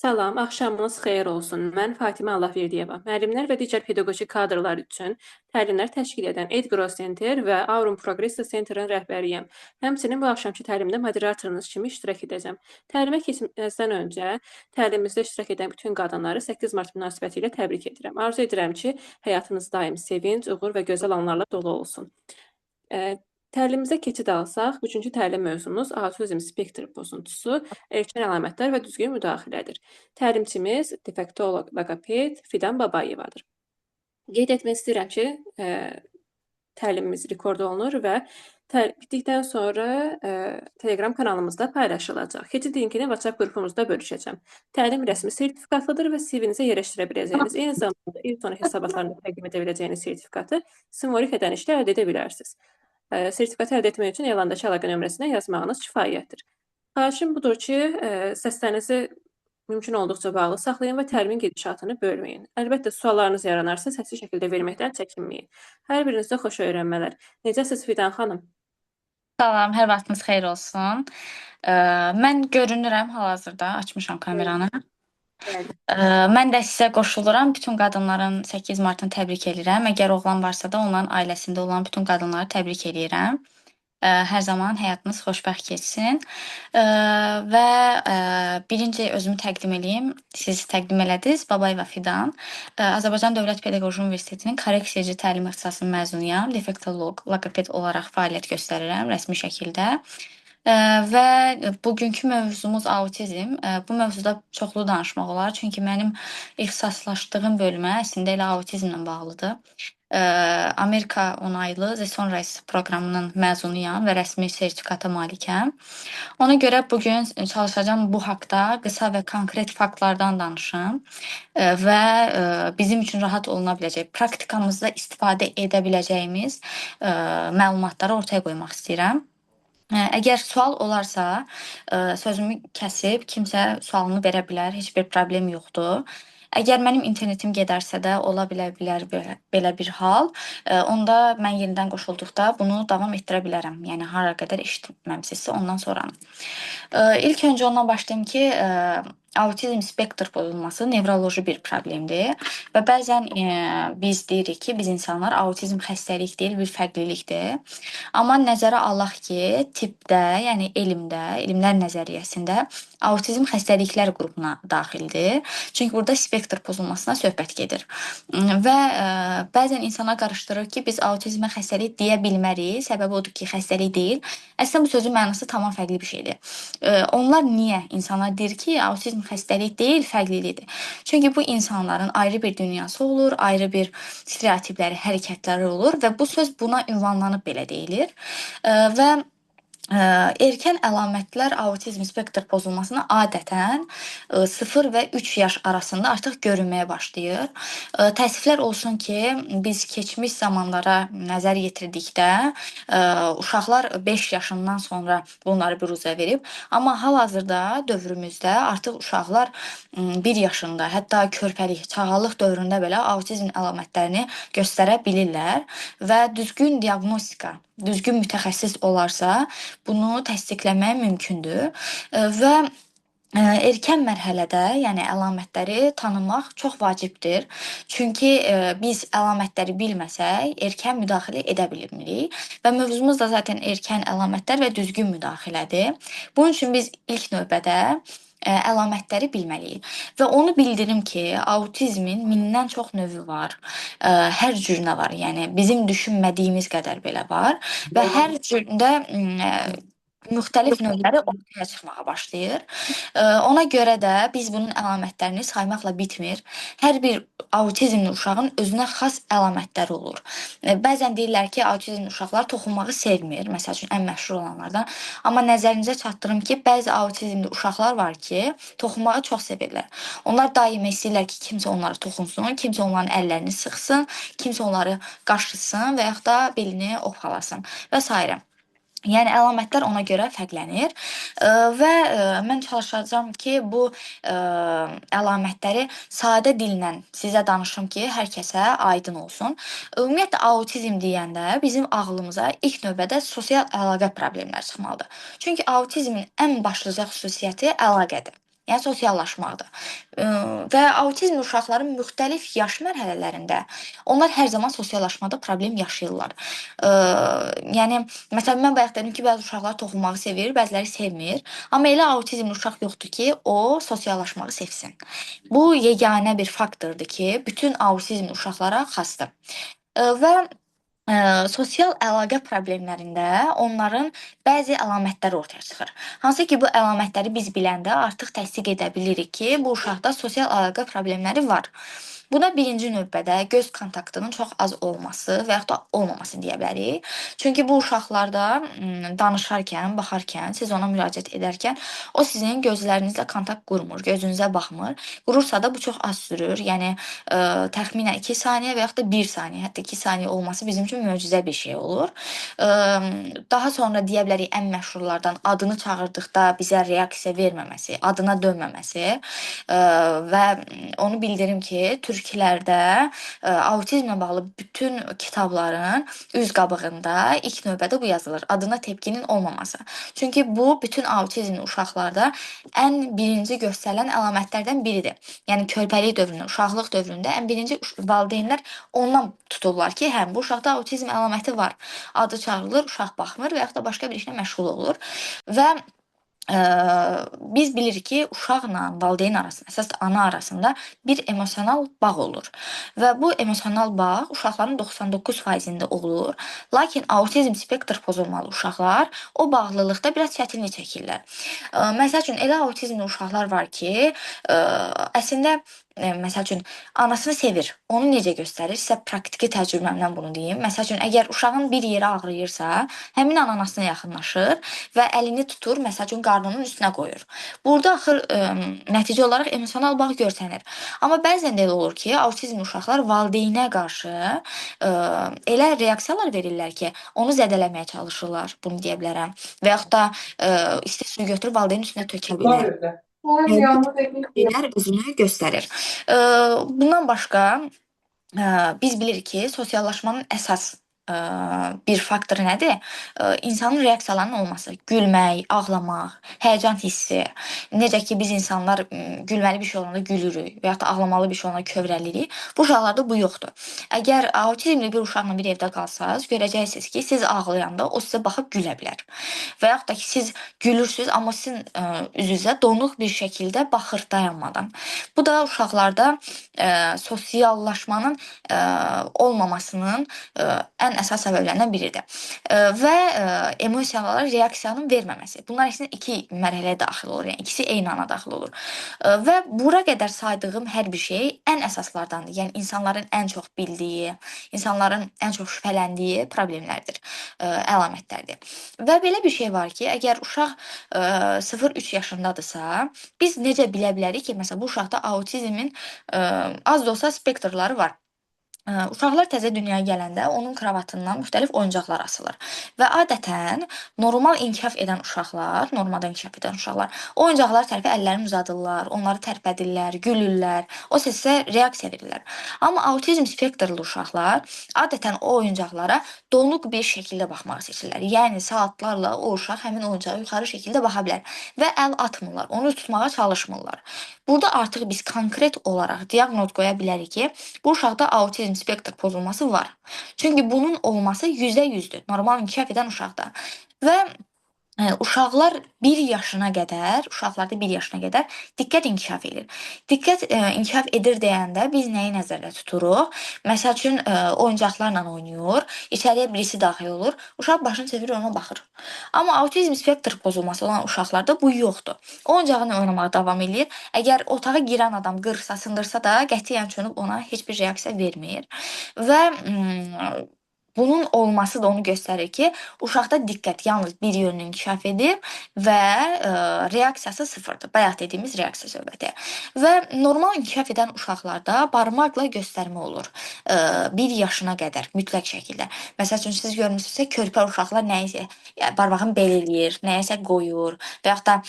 Salam, axşamınız xeyir olsun. Mən Fatimə Allahverdiyeva. Müəllimlər və digər pedaqoji kadrlar üçün təlimlər təşkil edən Edgrow Center və Aurum Progresso Center'ın rəhbəriyəm. Həmçinin bu axşamki təlimdə moderatorunuz kimi iştirak edəcəm. Təlimə keçməzdən öncə təlimimizdə iştirak edən bütün qadınları 8 Mart münasibətilə təbrik edirəm. Arzu edirəm ki, həyatınız daim sevinc, uğur və gözəl anlarla dolu olsun. Təlimimizə keçid alsaq, üçüncü təlim mövzumuz autizm spektr pozuntusu, erkən əlamətlər və düzgün müdaxilədir. Təlimçimiz defektolog logoped Fidan Babayevadır. Qeyd etmək istəyirəm ki, təlimimiz rekord olunur və bitdikdən sonra Telegram kanalımızda paylaşılacaq. Keçid linkini WhatsApp qrupumuzda bölüşəcəm. Təlim rəsmi sertifikatlıdır və CV-nizə yerləşdirə biləcəyiniz, eyni zamanda il sonu hesabatlarında təqdim edə biləcəyiniz sertifikatı Simvorik ödənişlə əldə edə bilərsiniz. Sertifikatı əldə etmək üçün elandakı əlaqə nömrəsinə yazmağınız kifayətdir. Xahişim budur ki, səslərinizi mümkün olduqca bağlı saxlayın və təlimin gedişatını bölməyin. Əlbəttə, suallarınız yaranarsa səsli şəkildə verməkdən çəkinməyin. Hər birinizdə xoş öyrənmələr. Necəsiz Fidan xanım? Salam, hər vaxtınız xeyir olsun. Mən görünürəm hal-hazırda, açmışam kameranı. Bəli. Mən də sizə qoşuluram. Bütün qadınların 8 Martını təbrik edirəm. Əgər oğlan varsa da onların ailəsində olan bütün qadınları təbrik edirəm. Hər zaman həyatınız xoşbəxt keçsin. Və birinci özümü təqdim edeyim. Siz təqdim elədiniz. Babayeva Fidan. Azərbaycan Dövlət Pedaqoji Universitetinin korreksiyacı təlim ixtisasının məzunuyam. Defektolog, logoped olaraq fəaliyyət göstərirəm rəsmi şəkildə. Və bugünkü mövzumuz autizm. Bu mövzuda çoxlu danışmaq olar, çünki mənim ixtisaslaşdığım bölmə əslində elə autizmlə bağlıdır. Amerika onaylı The Sunrise proqramının məzunuyam və rəsmi sertifikata malikəm. Ona görə bugün çalışacağam bu haqda qısa və konkret faktlardan danışım və bizim üçün rahat oluna biləcək, praktikamızda istifadə edə biləcəyimiz məlumatları ortaya qoymaq istəyirəm. Əgər sual olarsa, sözümü kəsib kimsə sualını verə bilər, heç bir problem yoxdur. Əgər mənim internetim gedərsə də ola bilər belə bir hal, onda mən yenidən qoşulduqda bunu davam etdirə bilərəm. Yəni hara qədər eşitməmsinizsə ondan sonra. İlk öncə ondan başlayım ki, autizm spektr pozulması nevroloji bir problemdir və bəzən biz deyirik ki, biz insanlar autizm xəstəlik deyil, bir fərqlilikdir. Amma nəzərə alaq ki, tibbdə, yəni elmlər nəzəriyyəsində autizm xəstəliklər qrupuna daxildir. Çünki burada spektr pozulmasına söhbət gedir. Və bəzən insanlar qarışdırır ki, biz autizmə xəstəlik deyə bilmərik. Səbəbi odur ki, xəstəlik deyil. Əslində bu sözün mənası tamam fərqli bir şeydir. Onlar niyə insanlar deyir ki, autizm xəstəlik deyil, fərqlilikdir? Çünki bu insanların ayrı bir dünyası olur, ayrı bir stereotipləri, hərəkətləri olur və bu söz buna ünvanlanıb belə deyilir. Və erkən əlamətlər autizm spektr pozulmasına adətən 0 və 3 yaş arasında artıq görünməyə başlayır. Təəssüflər olsun ki, biz keçmiş zamanlara nəzər yetirdikdə uşaqlar 5 yaşından sonra bunları büruzə verib, amma hal-hazırda dövrümüzdə artıq uşaqlar 1 yaşında, hətta körpəlik, çağalıq dövründə belə autizm əlamətlərini göstərə bilirlər və düzgün diaqnostika, düzgün mütəxəssis olarsa bunu təsdiqləmək mümkündür və erkən mərhələdə, yəni əlamətləri tanımaq çox vacibdir. Çünki biz əlamətləri bilməsək, erkən müdaxilə edə bilmirik və mövzumuz da zaten erkən əlamətlər və düzgün müdaxilədir. Bunun üçün biz ilk növbədə əlamətləri bilməliyik. Və onu bildirim ki, autizmin mindən çox növü var. Hər cürünə var. Yəni bizim düşünmədiyimiz qədər belə var və hər cüründə müxtəlif növləri ortaya çıxmağa başlayır. Ona görə də biz bunun əlamətlərini saymaqla bitmir. Hər bir autizmli uşağın özünə xas əlamətləri olur. Bəzən deyirlər ki, autizmli uşaqlar toxunmağı sevmir, məsəl üçün ən məşhur olanlardan. Amma nəzərinizə çatdırım ki, bəzi autizmli uşaqlar var ki, toxunmağı çox sevirlər. Onlar daima istəyirlər ki, kimsə onlara toxunsun, kimsə onların əllərini sıxsın, kimsə onları qaşısın və yaxud da belini ovxalasın və s. Yəni əlamətlər ona görə fərqlənir və mən çalışacağam ki, bu əlamətləri sadə dillə sizə danışım ki, hər kəsə aydın olsun. Ümumiyyətlə autizm deyəndə bizim ağlımıza ilk növbədə sosial əlaqə problemləri çıxmalıdır. Çünki autizmin ən başlıca xüsusiyyəti əlaqədir. Yəni sosiallaşmaqdır. Və autizmli uşaqların müxtəlif yaş mərhələlərində onlar hər zaman sosiallaşmada problem yaşayırlar. Yəni məsələn mən bayaq dedim ki, bəzi uşaqlar toxunmağı sevir, bəziləri sevmir. Amma elə autizmli uşaq yoxdur ki, o sosiallaşmağı sevsin. Bu yeganə bir faktordur ki, bütün autizmli uşaqlara xasdır. Və sosial əlaqə problemlərində onların bəzi əlamətləri ortaya çıxır. Hansı ki, bu əlamətləri biz biləndə artıq təsdiq edə bilirik ki, bu uşaqda sosial əlaqə problemləri var. Buna birinci növbədə göz kontaktının çox az olması və yaxud da olmaması deyə bilərik. Çünki bu uşaqlarda danışarkən, baxarkən, siz ona müraciət edərkən o sizin gözlərinizlə kontakt qurmur, gözünüzə baxmır. Qurursa da bu çox az sürür. Yəni təxminən 2 saniyə və yaxud da 1 saniyə, hətta 2 saniyə olması bizim üçün möcüzə bir şey olur. Daha sonra deyə bilərik ən məşhurlardan adını çağırdıqda bizə reaksiya verməməsi, adına dönməməsi və onu bildirim ki, türklərdə autizmlə bağlı bütün kitabların üz qabığında ilk növbədə bu yazılır. Adına tepkinin olmaması. Çünki bu bütün autizmli uşaqlarda ən birinci göstərilən əlamətlərdən biridir. Yəni körpəlik dövründə, uşaqlıq dövründə ən birinci valideynlər ondan tuturlar ki, hə bu uşaqda autizm əlaməti var. Adı çağırılır, uşaq baxmır və yaxud da başqa bir işlə məşğul olur və biz bilirik ki, uşaqla valideyn arasında, əsas ana arasında bir emosional bağ olur. Və bu emosional bağ uşaqların 99%-də olur. Lakin autizm spektr pozulmalı uşaqlar o bağlılıqda biraz çətinlik çəkirlər. Məsəl üçün elə autizmli uşaqlar var ki, əslində məsəl üçün anasını sevir. Onu necə göstərir? Sizə praktiki təcrübəmdən bunu deyim. Məsəl üçün əgər uşağın bir yeri ağrıyırsa, həmin an anasına yaxınlaşır və əlini tutur, məsəl üçün qarnının üstünə qoyur. Burada axır nəticə olaraq emosional bağ görsənir. Amma bəzən də elə olur ki, autizmli uşaqlar valideynə qarşı elə reaksiyalar verirlər ki, onu zədələməyə çalışırlar, bunu deyə bilərəm. Və yaxud da isti suyu götürüb valideynin üstünə tökə bilər. Şeylər özünü göstərir. Bundan başqa biz bilirik ki, sosiallaşmanın əsas bir faktoru nədir? İnsanın reaksiyalarının olması. Gülmək, ağlamaq, həyəcan hissi. Necə ki, biz insanlar gülməli bir şey olanda gülürük və yaxud da ağlamalı bir şey olanda kövrəlirik. Bu uşaqlarda bu yoxdur. Əgər autizmli bir uşaqla bir evdə qalsaz, görəcəksiniz ki, siz ağlayanda o sizə baxıb gülə bilər. Və yaxud da ki, siz gülürsüz, amma sizin üzünüzə donuq bir şəkildə baxır dayanmadan. Bu da uşaqlarda sosiallaşmanın olmamasının ən əsas səbəblərindən biridir. Və emosiyalara reaksiyanın verməməsi. Bunlar ikisi iki mərhələyə daxil olur. Yəni ikisi eyni anda daxil olur. Və bura qədər saydığım hər bir şey ən əsaslardandır. Yəni insanların ən çox bildiyi, insanların ən çox şübhələndiyi problemlərdir, əlamətlərdir. Və belə bir şey var ki, əgər uşaq 0-3 yaşındadırsa, biz necə bilə bilərik ki, məsələn bu uşaqda autizmin az da olsa spektrləri var. Uşaqlar təzə dünyaya gələndə onun kravatından müxtəlif oyuncaqlar asılır. Və adətən normal inkişaf edən uşaqlar, normalda inkişaf edən uşaqlar o oyuncaqlar tərəfə əllərini uzadırlar, onları tərpədirlər, gülürlər, o səsə reaksiya verirlər. Amma autizm spektrli uşaqlar adətən o oyuncaqlara donuq bir şəkildə baxmağı seçirlər. Yəni saatlarla o uşaq həmin oyuncağa yuxarı şəkildə baxa bilər və əl atmırlar, onu tutmağa çalışmırlar. Burada artıq biz konkret olaraq diaqnoz qoya bilərik ki, bu uşaqda autizm spektr pozulması var. Çünki bunun olması %100'dür normal inkişaf edən uşaqda. Və uşaqlar 1 yaşına qədər, uşaqlarda 1 yaşına qədər diqqət inkişaf edir. Diqqət inkişaf edir deyəndə biz nəyi nəzərdə tuturuq? Məsəl üçün oyuncaqlarla oynayır, içəriyə birisi daxil olur, uşaq başını çevirir ona baxır. Amma autizm spektr pozulması olan uşaqlarda bu yoxdur. Oyuncağını oynamağa davam edir. Əgər otağa girən adam qırsa, sındırsa da qətiyyən çönüb ona heç bir reaksiya vermir. Və bunun olması da onu göstərir ki, uşaqda diqqət yalnız bir yönlü inkişaf edir və reaksiyası sıfırdır. Bayaq dediyimiz reaksiya söhbəti. Və normal inkişaf edən uşaqlarda barmaqla göstərmə olur. 1 yaşına qədər mütləq şəkildə. Məsəl üçün siz görmüsünüzsə körpə uşaqlar nəyisə barmağını belə eləyir, nəyəsə qoyur və yaxud da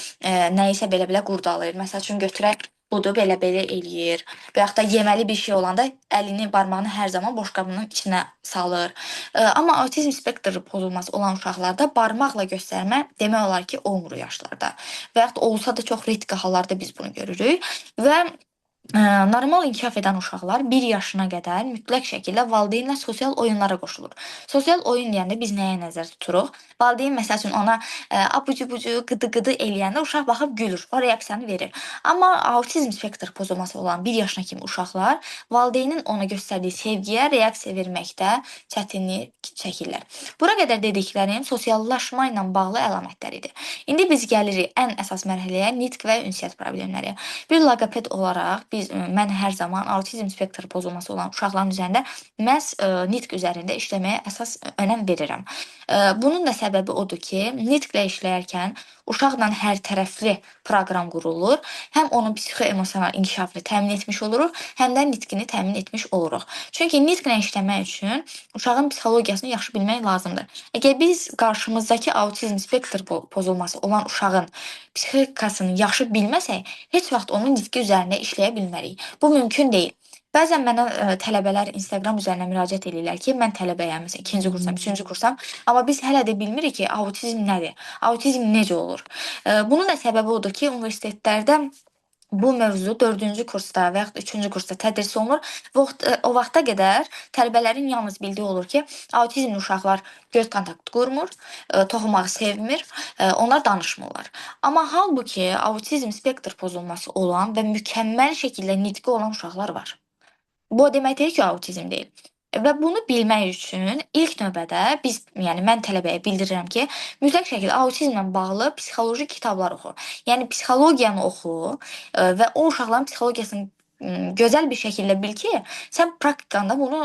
nəyisə belə-belə qurdalayır. Məsəl üçün götürək budur, belə-belə eləyir. Və yaxud da yeməli bir şey olanda əlini, barmağını hər zaman boşqabının içinə salır. Amma autizm spektri pozulması olan uşaqlarda barmaqla göstərmə demək olar ki, olmur yaşlarda. Və yaxud da olsa da çox ridikə hallarda biz bunu görürük və normal inkişaf edən uşaqlar 1 yaşına qədər mütləq şəkildə valideynlə sosial oyunlara qoşulur. Sosial oyun deyəndə biz nəyə nəzər tuturuq? Valideyn məsəl üçün ona abucu-bucu, qıdı-qıdı eləyəndə uşaq baxıb gülür, o reaksiyanı verir. Amma autizm spektr pozulması olan 1 yaşına kimi uşaqlar valideynin ona göstərdiyi sevgiyə reaksiya verməkdə çətinlik çəkirlər. Bura qədər dediklərim sosiallaşma ilə bağlı əlamətləridir. İndi biz gəlirik ən əsas mərhələyə, nitq və ünsiyyət problemləri. Bir loqoped olaraq mən hər zaman autizm spektr pozulması olan uşaqların üzərində məhz nitq üzərində işləməyə əsas önəm verirəm. Bunun da səbəbi odur ki, nitqlə işləyərkən uşaqla hər tərəfli proqram qurulur. Həm onun psixoemosional inkişafını təmin etmiş oluruq, həm də nitqini təmin etmiş oluruq. Çünki nitqlə işləmək üçün uşağın psixologiyasını yaxşı bilmək lazımdır. Əgər biz qarşımızdakı autizm spektr pozulması olan uşağın psixikasını yaxşı bilməsək, heç vaxt onun nitqi üzərində işləyə bilmərik. Bu mümkün deyil. Bəzən mənə tələbələr Instagram üzərindən müraciət edirlər ki, mən tələbəyəm, məsələn, 2-ci kursam, 3-cü kursam, amma biz hələ də bilmirik ki, autizm nədir? Autizm necə olur? Bunun da səbəbi odur ki, universitetlərdə bu mövzu 4-cü kursda və yaxud 3-cü kursda tədris olunur və o vaxta qədər tələbələrin yalnız bildiyi olur ki, autizmli uşaqlar göz kontaktı qurmur, toxunmağı sevmir, onlar danışmırlar. Amma halbuki autizm spektr pozulması olan və mükəmməl şəkildə nitqi olan uşaqlar var. Bu o demək deyil ki, autizm deyil. Və bunu bilmək üçün ilk növbədə yəni mən tələbəyə bildirirəm ki, mütləq şəkildə autizmlə bağlı psixoloji kitablar oxu. Yəni psixologiyanı oxu və o uşaqların psixologiyasını gözəl bir şəkildə bil ki, sən praktikanda bunu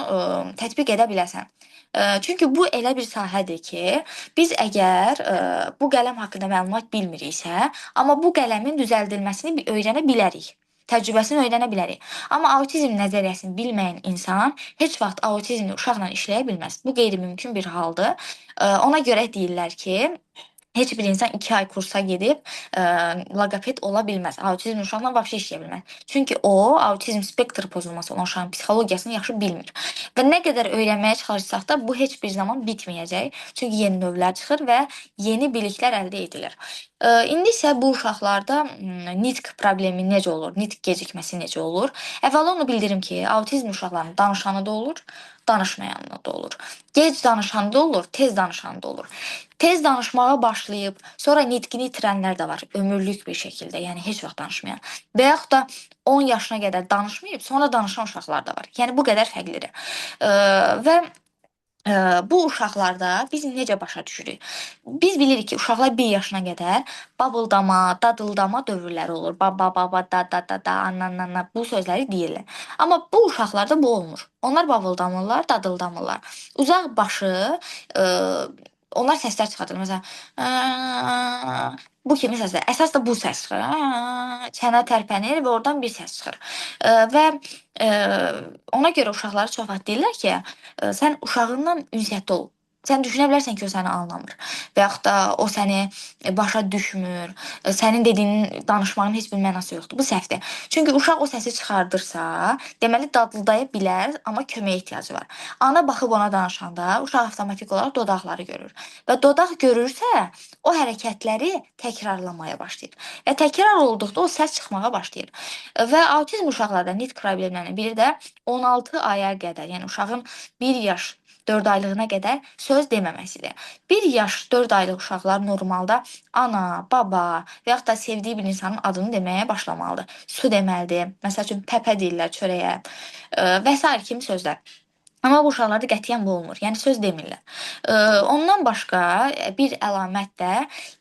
tətbiq edə biləsən. Çünki bu elə bir sahədir ki, biz əgər bu qələm haqqında məlumat bilmiriksə, amma bu qələmin düzəldilməsini öyrənə bilərik. Təcrübəsini öyrənə bilərik. Amma autizm nəzəriyyəsini bilməyən insan heç vaxt autizmli uşaqla işləyə bilməz. Bu qeyri-mümkün bir haldır. Ona görə deyirlər ki, heç bir insan 2 ay kursa gedib loqoped ola bilməz. Autizm uşaqla vəbşə işləyə bilməz. Çünki o, autizm spektr pozulması olan uşağın psixologiyasını yaxşı bilmir. Və nə qədər öyrənməyə çalışsaq da bu heç bir zaman bitməyəcək. Çünki yeni növlər çıxır və yeni biliklər əldə edilir. İndi isə bu uşaqlarda nitq problemi necə olur? Nitq gecikməsi necə olur? Əvvəla onu bildirim ki, autizm uşaqlarının danışanı da olur, danışmayanı da olur. Gec danışanı da olur, tez danışanı da olur. Tez danışmağa başlayıb, sonra nitqini itirənlər də var, ömürlük bir şəkildə, yəni heç vaxt danışmayan. Və yaxud da 10 yaşına qədər danışmayıb, sonra danışan uşaqlar da var. Yəni bu qədər fərqlidir. Və bu uşaqlarda biz necə başa düşürük? Biz bilirik ki, uşaqlar 1 yaşına qədər babıldama, dadıldama dövrləri olur. Baba, baba, da, da, da, da, anna, bu sözləri deyirlər. Amma bu uşaqlarda bu olmur. Onlar babıldamırlar, dadıldamırlar. Uzaq başı, onlar səslər çıxardır. Məsələn, bu kimi səslər. Əsas da bu səs çıxır. Çənə tərpənir və oradan bir səs çıxır. Və ona görə uşaqlara çox vaxt deyirlər ki, sən uşağınla ünsiyyətdə ol. Sən düşünə bilərsən ki, o səni anlamır və yaxud da o səni başa düşmür, sənin dediyin danışmağın heç bir mənası yoxdur. Bu səhvdir. Çünki uşaq o səsi çıxardırsa, deməli dadıldaya bilər, amma köməyə ehtiyacı var. Ana baxıb ona danışanda uşaq avtomatik olaraq dodaqları görür və dodaq görürsə, o hərəkətləri təkrarlamaya başlayır və təkrar olduqda o səs çıxmağa başlayır. Və autizm uşaqlarda nitq problemlərinin biri də 16 aya qədər, yəni uşağın 1 yaş 4 aylığına qədər söz deməməsidir. 1 yaş 4 aylıq uşaqlar normalda ana, baba və yaxud da sevdiyi bir insanın adını deməyə başlamalıdır. Su deməlidir. Məsəl üçün pəpə deyirlər çörəyə və s. kimi sözlər. Amma bu uşaqlarda qətiyyən bu olmur. Yəni söz demirlər. Ondan başqa bir əlamət də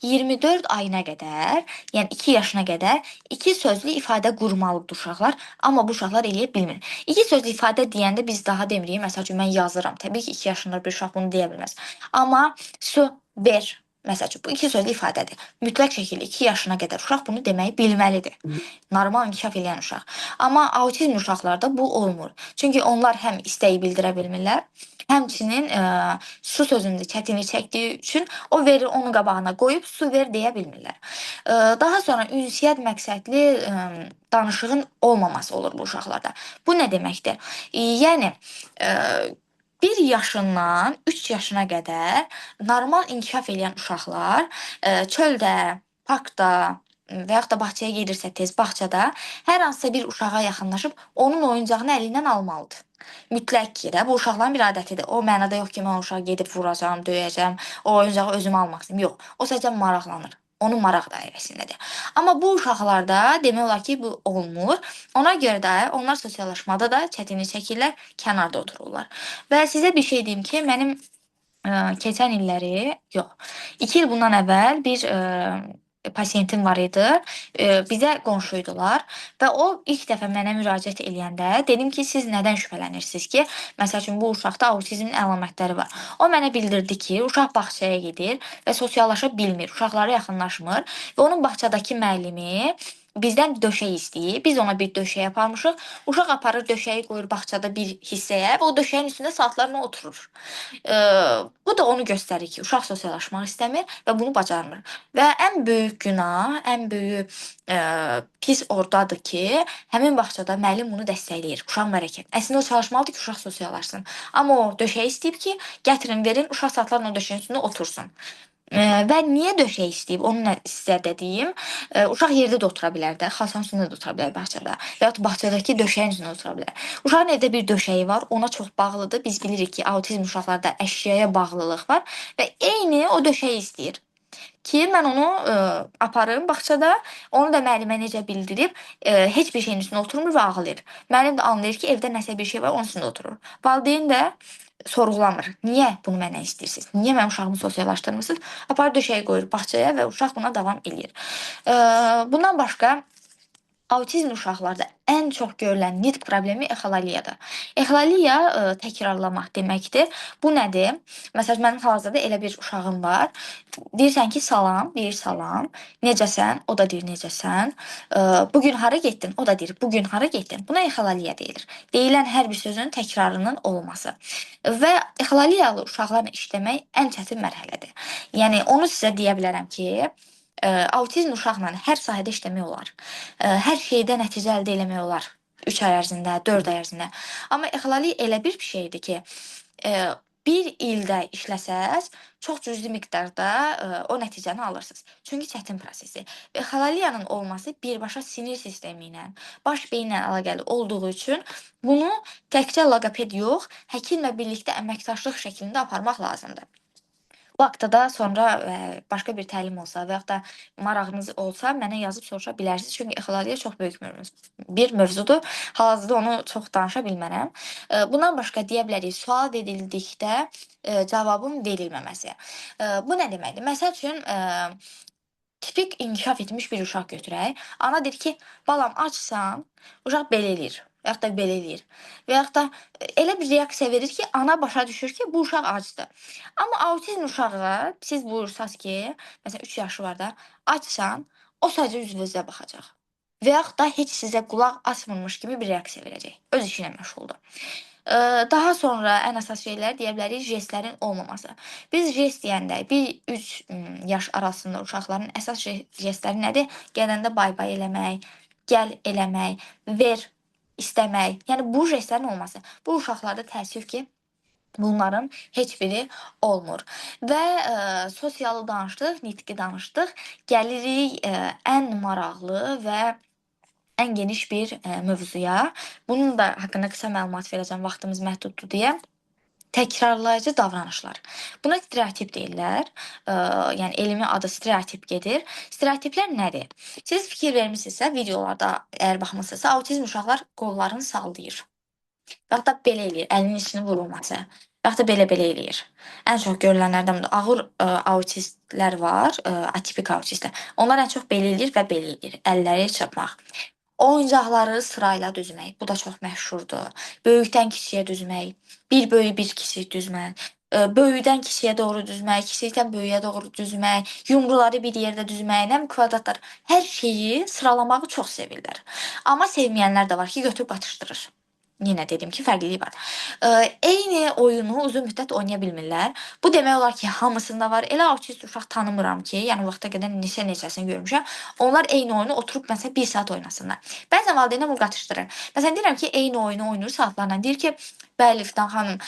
24 ayına qədər, yəni 2 yaşına qədər 2 sözlü ifadə qurmalıdır uşaqlar, amma bu uşaqlar eləyə bilmir. 2 sözlü ifadə deyəndə biz daha demirik. Məsəl üçün mən yazıram. Təbii ki, 2 yaşında bir uşaq bunu deyə bilməz. Amma su, ver. Məsəl üçün, bu iki sözlü ifadədir. Mütləq şəkildə 2 yaşına qədər uşaq bunu deməyi bilməlidir. Normal inkişaf edən uşaq. Amma autizm uşaqlarda bu olmur. Çünki onlar həm istəyi bildirə bilmirlər, həmçinin su sözündə çətinlik çəkdiyi üçün o verir onun qabağına qoyub su ver deyə bilmirlər. Daha sonra ünsiyyət məqsədli danışığın olmaması olur bu uşaqlarda. Bu nə deməkdir? Yəni 1 yaşından 3 yaşına qədər normal inkişaf edən uşaqlar çöldə, parkda və yaxud da bağçaya gedirsə tez bağçada hər hansısa bir uşağa yaxınlaşıb onun oyuncağını əlindən almalıdır. Mütləq ki də bu uşaqların bir adətidir. O mənada yox ki, mən o uşağı gedib vuracağam, döyəcəm, o oyuncağı özümə almaq istəyirəm. Yox, o sadəcə maraqlanır. Onun maraq dairəsindədir. Amma bu uşaqlarda demək olar ki, bu olmur. Ona görə də onlar sosiallaşmada da çətinlik çəkirlər, kənarda otururlar. Və sizə bir şey deyim ki, mənim keçən illəri, yox, 2 il bundan əvvəl bir pasiyentim var idi. Bizə qonşuydular və o ilk dəfə mənə müraciət eləyəndə dedim ki, siz nədən şübhələnirsiniz ki, məsəl üçün bu uşaqda autizmin əlamətləri var. O mənə bildirdi ki, uşaq bağçaya gedir və sosiallaşa bilmir, uşaqlara yaxınlaşmır və onun bağçadakı müəllimi bizdən döşək istəyir. Biz ona bir döşək aparmışıq. Uşaq aparır döşəyi qoyur bağçada bir hissəyə və o döşəyin üstündə saatlarla oturur. Bu da onu göstərir ki, uşaq sosiallaşmaq istəmir və bunu bacarmır. Və ən böyük günah, ən böyük pis ordadır ki, həmin bağçada müəllim bunu dəstəkləyir. Uşaq hərəkət. Əslində o çalışmalıdır ki, uşaq sosiallaşsın. Amma o döşəyi istəyib ki, gətirin, verin, uşaq saatlarla o döşəyin üstündə otursun. Və niyə döşək istəyib, onu nə sizə də deyim. Uşaq yerdə də otura bilər də, xasanın üstündə də otura bilər bağçada və yaxud bağçadakı döşəyin üstündə otura bilər. Uşağın evdə bir döşəyi var, ona çox bağlıdır. Biz bilirik ki, autizm uşaqlarda əşyaya bağlılıq var və eyni o döşəyi istəyir ki, mən onu aparım bağçada, onu da müəllimə necə bildirib, heç bir şeyin üstündə oturmur və ağlayır. Müəllim də anlayır ki, evdə nəsə bir şey var, onun üstündə oturur. Valideyn də sorğulamır. Niyə bunu mənə istəyirsiniz? Niyə mənim uşağımı sosiallaşdırmırsınız? Aparır döşəyi qoyur bağçaya və uşaq buna davam eləyir. Bundan başqa autizm uşaqlarda ən çox görülən nitq problemi exolaliyadır. Exolaliya təkrarlamaq deməkdir. Bu nədir? Məsələn, mənim hal-hazırda elə bir uşağım var. Deyirsən ki, salam, deyir salam. Necəsən? O da deyir necəsən? Bu gün hara getdin? O da deyir bu gün hara getdin? Buna exolaliya deyilir. Deyilən hər bir sözün təkrarının olması. Və exolaliyalı uşaqlarla işləmək ən çətin mərhələdir. Yəni onu sizə deyə bilərəm ki, autizm uşaqla hər sahədə işləmək olar. Hər şeydə nəticə əldə eləmək olar. 3 ay ərzində, 4 ay ərzində. Amma exolaliya elə bir şeydir ki, bir ildə işləsəz, çox cüzi miqdarda o nəticəni alırsınız. Çünki çətin prosesdir. Və exolaliyanın olması birbaşa sinir sistemi ilə, baş beyinlə əlaqəli olduğu üçün bunu təkcə loqoped yox, həkimlə birlikdə əməkdaşlıq şəklində aparmaq lazımdır. Bu haqda da sonra başqa bir təlim olsa və yaxud da marağınız olsa mənə yazıb soruşa bilərsiniz. Çünki exolaliya çox böyük bir mövzudur. Hal-hazırda onu çox danışa bilmərəm. Bundan başqa deyə bilərik, sual verildikdə cavabın verilməməsi. Bu nə deməkdir? Məsəl üçün tipik inkişaf etmiş bir uşaq götürək. Ana deyir ki, balam acsan, uşaq belə eləyir. Və yaxud da belə eləyir. Və yaxud da elə bir reaksiya verir ki, ana başa düşür ki, bu uşaq acdır. Amma autizm uşağı siz buyursanız ki, məsələn 3 yaşı var da, acsan, o sadəcə üzünüzə baxacaq. Və yaxud da heç sizə qulaq asmırmış kimi bir reaksiya verəcək. Öz işi ilə məşğuldur. Daha sonra ən əsas şeylər deyə bilərik jestlərin olmaması. Biz jest deyəndə 1-3 yaş arasında uşaqların əsas jestləri nədir? Gələndə bay-bay eləmək, gəl eləmək, ver istəmək. Yəni bu jestlərin olması. Bu uşaqlarda təəssüf ki, bunların heç biri olmur. Və sosialı danışdıq, nitqi danışdıq. Gəlirik ən maraqlı və ən geniş bir mövzuya. Bunun da haqqında qısa məlumat verəcəm, vaxtımız məhduddur deyə. Təkrarlayıcı davranışlar. Buna stereotip deyirlər. Yəni elmi adı stereotip gedir. Stereotiplər nədir? Siz fikir vermisinizsə, videolarda əgər baxmısınızsa, autizm uşaqlar qollarını sallayır. Və yaxud da belə eləyir, əlinin içini vurulması. Və yaxud da belə eləyir. Ən çox görülənlərdən budur. Ağır autistlər var, atipik autistlər. Onlar ən çox belə eləyir və belə eləyir. Əlləri çırpmaq. Oyuncaqları sırayla düzmək. Bu da çox məşhurdur. Böyükdən kiçiyə düzmək. Bir böyük, bir kiçik düzmək. böyükdən kiçiyə doğru düzmək, kiçikdən böyüyə doğru düzmək, yumruları bir yerdə düzmək, nə bilim kvadratlar, hər şeyi sıralamağı çox sevirlər. Amma sevməyənlər də var ki, götürüb qatışdırır. Yenə dedim ki, fərqlilik var. Eyni oyunu uzun müddət oynaya bilmirlər. Bu demək olar ki, hamısında var. Elə autist uşaq tanımıram ki, yəni vaxta qədər neçəsini görmüşəm. Onlar eyni oyunu oturub məsələn 1 saat oynasınlar. Bəzən valideynlər bunu qatışdırır. Məsələn deyirəm ki, eyni oyunu oynayır saatlarla. Deyir ki, bəli Fidan xanım,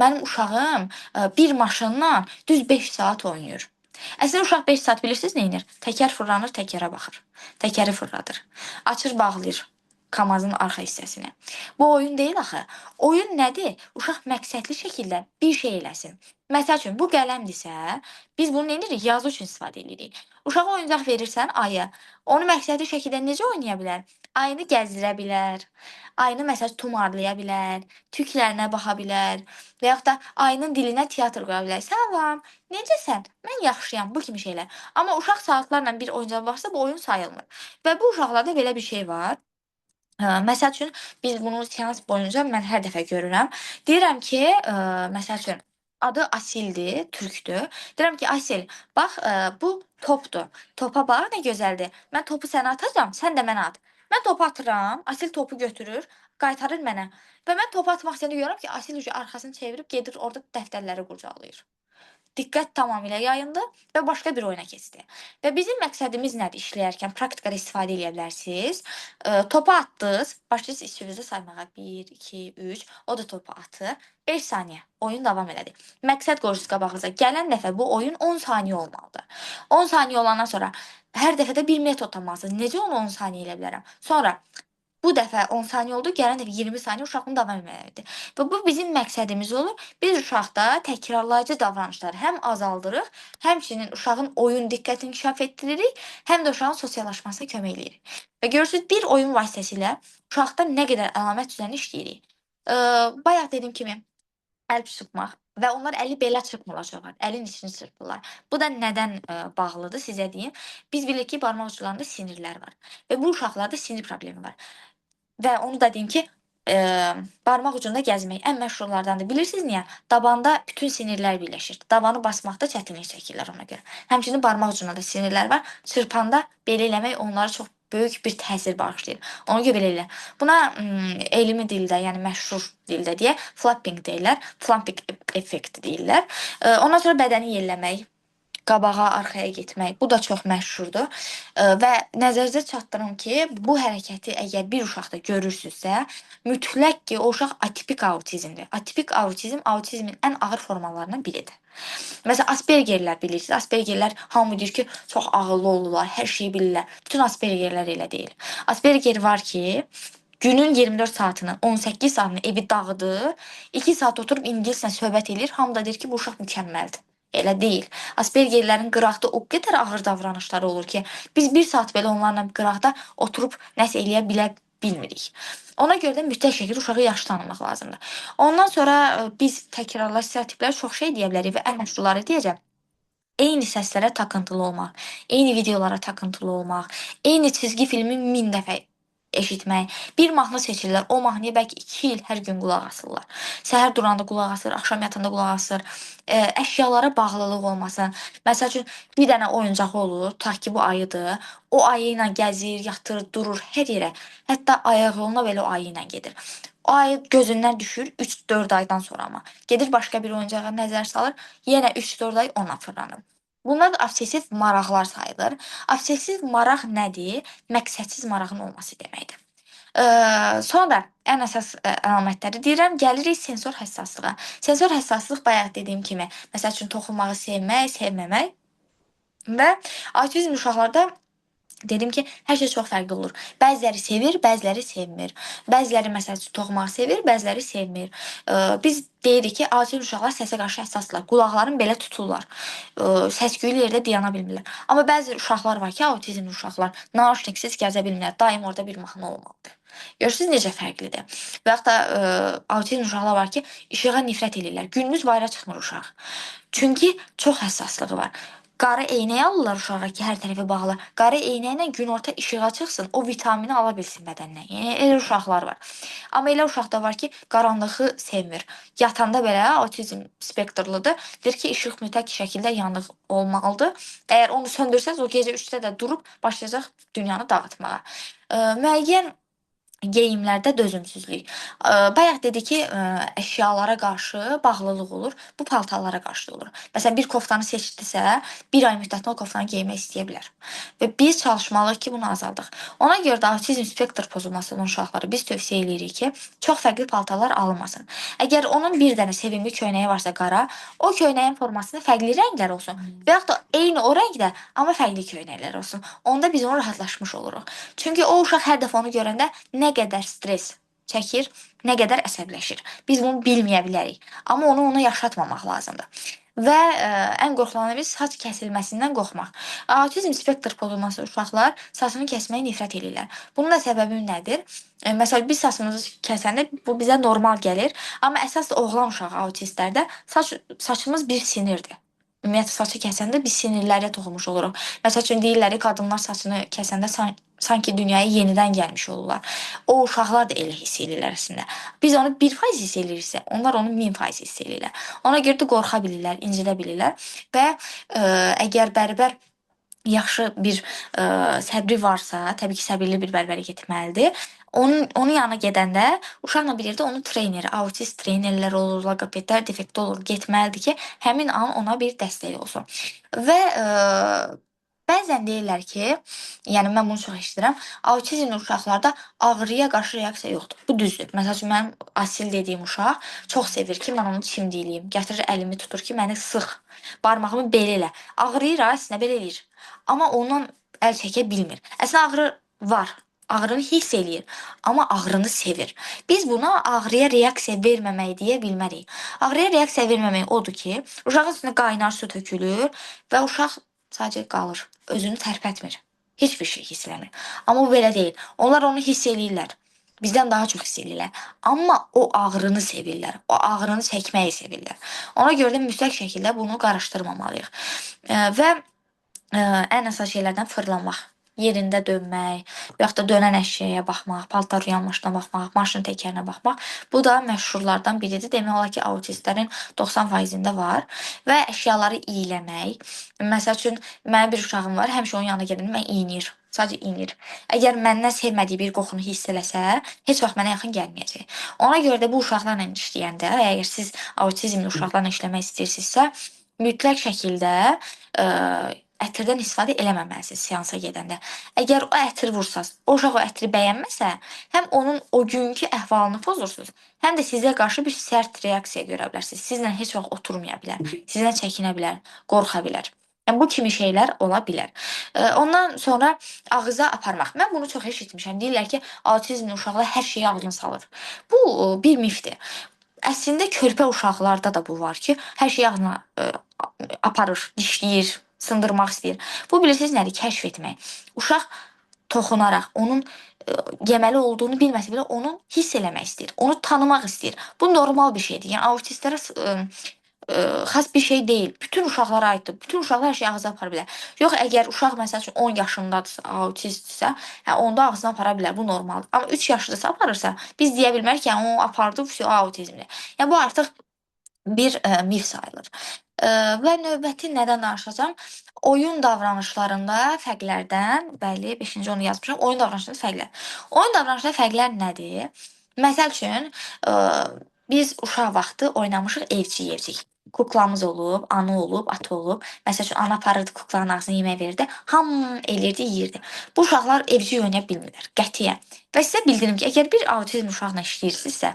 mənim uşağım bir maşınla düz 5 saat oynayır. Əslində uşaq 5 saat bilirsiniz nə edir? Təkər fırlanır, təkərə baxır. Təkəri fırladır. Açır, bağlayır Kamazın arxa hissəsini. Bu oyun deyil axı. Oyun nədir? Uşaq məqsədli şəkildə bir şey eləsin. Məsəl üçün bu qələmdirsə, biz bunu nə edirik? Yazı üçün istifadə edirik. Uşağa oyuncaq verirsən ayı. Onu məqsədli şəkildə necə oynaya bilər? Ayını gəzdirə bilər. Ayını məsələn tumarlaya bilər, tüklərinə baxa bilər və yaxud da ayının dilinə teatr qoya bilər. Salam, necəsən? Mən yaxşıyam, bu kimi şeylər. Amma uşaq saatlarla bir oyuncaq varsa bu oyun sayılmır. Və bu uşaqlarda belə bir şey var. Məsəl üçün biz bunu seans boyunca mən hər dəfə görürəm. Deyirəm ki, məsəl üçün adı Asildir, türkdür. Deyirəm ki, Asil, bax bu topdur. Topa bax nə gözəldir. Mən topu sənə atacağam, sən də mənə at. Mən topu atıram, Asil topu götürür, qaytarır mənə. Və mən topu atmaq istəyəndə görürəm ki, Asil arxasını çevirib gedir orada dəftərləri qurcalayır. Diqqət tamamilə yayındı və başqa bir oyuna keçdi. Və bizim məqsədimiz nədir işləyərkən? Praktikada istifadə edə bilərsiniz. Topu atdınız, başlayırsınız içinizdə saymağa. 1, 2, 3, o da topu atır. 5 saniyə oyun davam elədi. Məqsəd qoyursunuz qabağınıza. Gələn dəfə bu oyun 10 saniyə olmalıdır. 10 saniyə olandan sonra hər dəfə də bir metod tapmalısınız. Necə onu 10 saniyə elə bilərəm? Sonra bu dəfə 10 saniyə oldu, gələn dəfə 20 saniyə uşağın davam etməlidir. Və bu bizim məqsədimiz olur. Biz uşaqda təkrarlayıcı davranışları həm azaldırıq, həmçinin uşağın oyun diqqətini inkişaf etdiririk, həm də uşağın sosiallaşmasına kömək eləyirik. Və görürsüz, bir oyun vasitəsilə uşaqda nə qədər əlamət üzərində işləyirik. Bayaq dediyim kimi, əl çırpmaq və onlar əli belə çırpmırlar uşaqlar, əlin içini çırpırlar. Bu da nədən bağlıdır sizə deyim. Biz bilirik ki, barmaq uclarında sinirlər var və bu uşaqlarda sinir problemi var. Və onu da deyim ki, barmaq ucunda gəzmək ən məşhurlardandır. Bilirsiniz niyə? Dabanda bütün sinirlər birləşir. Dabanı basmaqda çətinlik çəkirlər ona görə. Həmçinin barmaq ucunda da sinirlər var. Çırpanda belə eləmək onlara çox böyük bir təsir bağışlayır. Ona görə belə elə. Buna elmi dildə, yəni məşhur dildə deyək, flapping deyirlər, flapping effekt deyirlər. Ondan sonra bədəni yelləmək, qabağa, arxaya getmək. Bu da çox məşhurdur. Və nəzərinizə çatdırım ki, bu hərəkəti əgər bir uşaqda görürsünüzsə, mütləq ki, o uşaq atipik autizmdir. Atipik autizm autizmin ən ağır formalarından biridir. Məsələn, Aspergerlər bilirsiniz. Aspergerlər hamı deyir ki, çox ağıllı olurlar, hər şeyi bilirlər. Bütün Aspergerlər elə deyil. Asperger var ki, günün 24 saatını, 18 saatını evi dağıdır, 2 saat oturub ingilislə söhbət eləyir, hamı da deyir ki, bu uşaq mükəmməldir. Elə deyil. Aspergerlərin qıraqda o qədər ağır davranışları olur ki, biz 1 saat belə onlarla qıraqda oturub nəsə eləyə bilmirik. Ona görə də mütləq şəkildə uşağı yaxşı tanımaq lazımdır. Ondan sonra biz təkrarlı stereotiplər çox şey deyə bilərik və ən məşhurları deyəcəm. Eyni səslərə takıntılı olmaq, eyni videolara takıntılı olmaq, eyni çizgi filmi 1000 dəfə eşitmək. Bir mahnı seçirlər, o mahnıya bəlkə 2 il hər gün qulaq asırlar. Səhər duranda qulaq asır, axşam yatanda qulaq asır. Əşyalara bağlılıq olmasın. Məsəl üçün bir dənə oyuncağı olur, tutaq ki bu ayıdır. O ayı ilə gəzir, yatır, durur hər yerə. Hətta ayaq yoluna belə o ayı ilə gedir. O ayı gözündən düşür 3-4 aydan sonra amma. Gedir başqa bir oyuncağa nəzər salır, yenə 3-4 ay ona fırlanır. Bunlar obsessiv maraqlar sayılır. Obsessiv maraq nədir? Məqsədsiz marağın olması deməkdir. Sonra ən əsas əlamətləri deyirəm, gəlirik sensor həssaslığa. Sensor həssaslıq bayaq dediyim kimi, məsəl üçün toxunmağı sevmək, sevməmək və autizm uşaqlarda dedim ki, hər şey çox fərqli olur. Bəziləri sevir, bəziləri sevmir. Bəziləri məsəl üçün toxumağı sevir, bəziləri sevmir. Biz deyirik ki, autizm uşaqlar səsə qarşı həssasdırlar. Qulaqlarını belə tuturlar. Səs-küylü yerdə dayana bilmirlər. Amma bəzi uşaqlar var ki, autizmli uşaqlar nauşniksiz gəzə bilmirlər. Daim orada bir mahnı olmalıdır. Görürsünüz necə fərqlidir. Və yaxud da autizm uşaqlar var ki, işığa nifrət edirlər. Gündüz bayıra çıxmır uşaq. Çünki çox həssaslığı var. Qara eynək alırlar uşağa ki, hər tərəfi bağlı. Qara eynəklə günorta işığa çıxsın, o vitamini ala bilsin bədəndən. Yəni elə uşaqlar var. Amma elə uşaq da var ki, qaranlığı sevmir. Yatanda belə autizm spektrlidir. Deyir ki, işıq mütləq şəkildə yanıq olmalıdır. Əgər onu söndürsəz, o gecə 3-də də durub başlayacaq dünyanı dağıtmağa. Müəyyən geyimlərdə dözümsüzlük. Bayaq dedi ki, əşyalara qarşı bağlılıq olur. Bu paltarlara qarşı da olur. Məsələn, bir koftanı seçdisə, bir ay müddətində o koftanı geymək istəyə bilər. Və biz çalışmalıyıq ki, bunu azaldıq. Ona görə də autizm spektr pozulması olan uşaqlara biz tövsiyə edirik ki, çox fərqli paltarlar alınmasın. Əgər onun bir dənə sevimli köynəyi varsa qara, o köynəyin formasında fərqli rənglər olsun. Və yaxud da eyni o rəngdə, amma fərqli köynəklər olsun. Onda biz onu rahatlaşmış oluruq. Çünki o uşaq hər dəfə onu görəndə nə qədər stres çəkir, nə qədər əsəbləşir. Biz bunu bilməyə bilərik. Amma onu ona yaşatmamaq lazımdır. Və ən qorxulanı biz saç kəsilməsindən qorxmaq. Autizm spektr pozulması uşaqlar saçını kəsməyə nifrət edirlər. Bunun da səbəbi nədir? Məsələn, biz saçımızı kəsəndə bu bizə normal gəlir, amma əsas oğlan uşağı autistlərdə saçımız bir sinirdir. Ümumiyyətlə saçı kəsəndə biz sinirlərə toxunmuş oluruq. Məsəl üçün deyirlər ki, qadınlar saçını kəsəndə sanki dünyaya yenidən gəlmiş olurlar. O uşaqlar da elə hiss edirlər əslində. Biz onu 1% hiss ediriksə, onlar onu 1000% hiss edirlər. Ona görə də qorxa bilirlər, incidə bilirlər və əgər bərbər yaxşı bir səbri varsa, təbii ki, səbirli bir bərbərə getməlidir. Onun yanına gedəndə uşaqla bir yerdə onun treneri, autist trenerlər olur, logopedlər defekti olur, getməlidir ki, həmin an ona bir dəstək olsun. Və bəzən deyirlər ki, yəni mən bunu çox eşidirəm, autizmli uşaqlarda ağrıya qarşı reaksiya yoxdur. Bu düzdür. Məsəl üçün mənim Asil dediyim uşaq çox sevir ki, mən onu çimdikliyim. Gətirir əlimi tutur ki, məni sıx. Barmağımı belə elə. Ağrıyır ha, əslində belə eləyir. Amma ondan əl çəkə bilmir. Əslində ağrı var. Ağrını hiss eləyir, amma ağrını sevir. Biz buna ağrıya reaksiya verməmək deyə bilmərik. Ağrıya reaksiya verməmək odur ki, uşağın üstünə qaynar su tökülür və uşaq sadəcə qalır, özünü tərpətmir. Heç bir şey hiss eləmir. Amma bu belə deyil. Onlar onu hiss eləyirlər. Bizdən daha çox hiss eləyirlər. Amma o ağrını sevirlər. O ağrını çəkməyi sevirlər. Ona görə də mütləq şəkildə bunu qarışdırmamalıyıq. Və ən əsas şeylərdən fırlanmaq, yerində dönmək, və yaxud da dönən əşyaya baxmaq, paltar yanmışına baxmaq, maşın təkərinə baxmaq. Bu da məşhurlardan biridir. Demək olar ki, autistlərin 90%-də var və əşyaları iyləmək. Məsəl üçün, mənim bir uşağım var, həmişə onun yanına gedəndə mən iynir. Sadəcə iynir. Əgər məndən sevmədiyi bir qoxunu hiss eləsə, heç vaxt mənə yaxın gəlməyəcək. Ona görə də bu uşaqlarla işləyəndə, əgər siz autizmli uşaqlarla işləmək istəyirsinizsə, mütləq şəkildə ətirdən istifadə eləməməlisiniz seansa gedəndə. Əgər o ətri vursaz, o uşaq o ətri bəyənməsə, həm onun o günkü əhvalını pozursunuz, həm də sizə qarşı bir sərt reaksiya görə bilərsiniz. Sizlə heç vaxt oturmaya bilər, sizdən çəkinə bilər, qorxa bilər. Yəni bu kimi şeylər ola bilər. Ondan sonra ağıza aparmaq. Mən bunu çox eşitmişəm. Deyirlər ki, autizmli uşaqlar hər şeyi ağzına salır. Bu bir mifdir. Əslində körpə uşaqlarda da bu var ki, hər şeyi ağzına aparır, dişləyir, sındırmaq istəyir. Bu bilirsiniz nədir? Kəşf etmək. Uşaq toxunaraq, onun yeməli olduğunu bilməsə belə onu hiss eləmək istəyir. Onu tanımaq istəyir. Bu normal bir şeydir. Yəni autistlərə xas bir şey deyil. Bütün uşaqlara aiddir. Bütün uşaqlar hər şeyi ağzına apara bilər. Yox, əgər uşaq məsəl üçün 10 yaşındadırsa, autistdirsə, onda ağzına apara bilər. Bu normaldır. Amma 3 yaşlıdırsa aparırsa, biz deyə bilmərik ki, o apardı, o autizmli. Yəni bu artıq bir mif sayılır. Və növbəti nədən danışacağam? Oyun davranışlarında fərqlərdən, bəli, 5-ci onu yazmışam. Oyun davranışlarında fərqlər. Oyun davranışında fərqlər nədir? Məsəl üçün, biz uşaq vaxtı oynamışıq evcik. Kuklamız olub, anı olub, atı olub. Məsəl üçün, ana aparırdı kuklanın ağzına yemək verirdi. Ham elirdi, yeyirdi. Bu uşaqlar evcik oynaya bilmirlər, qətiyyən. Və sizə bildirim ki, əgər bir autizm uşaqla işləyirsinizsə,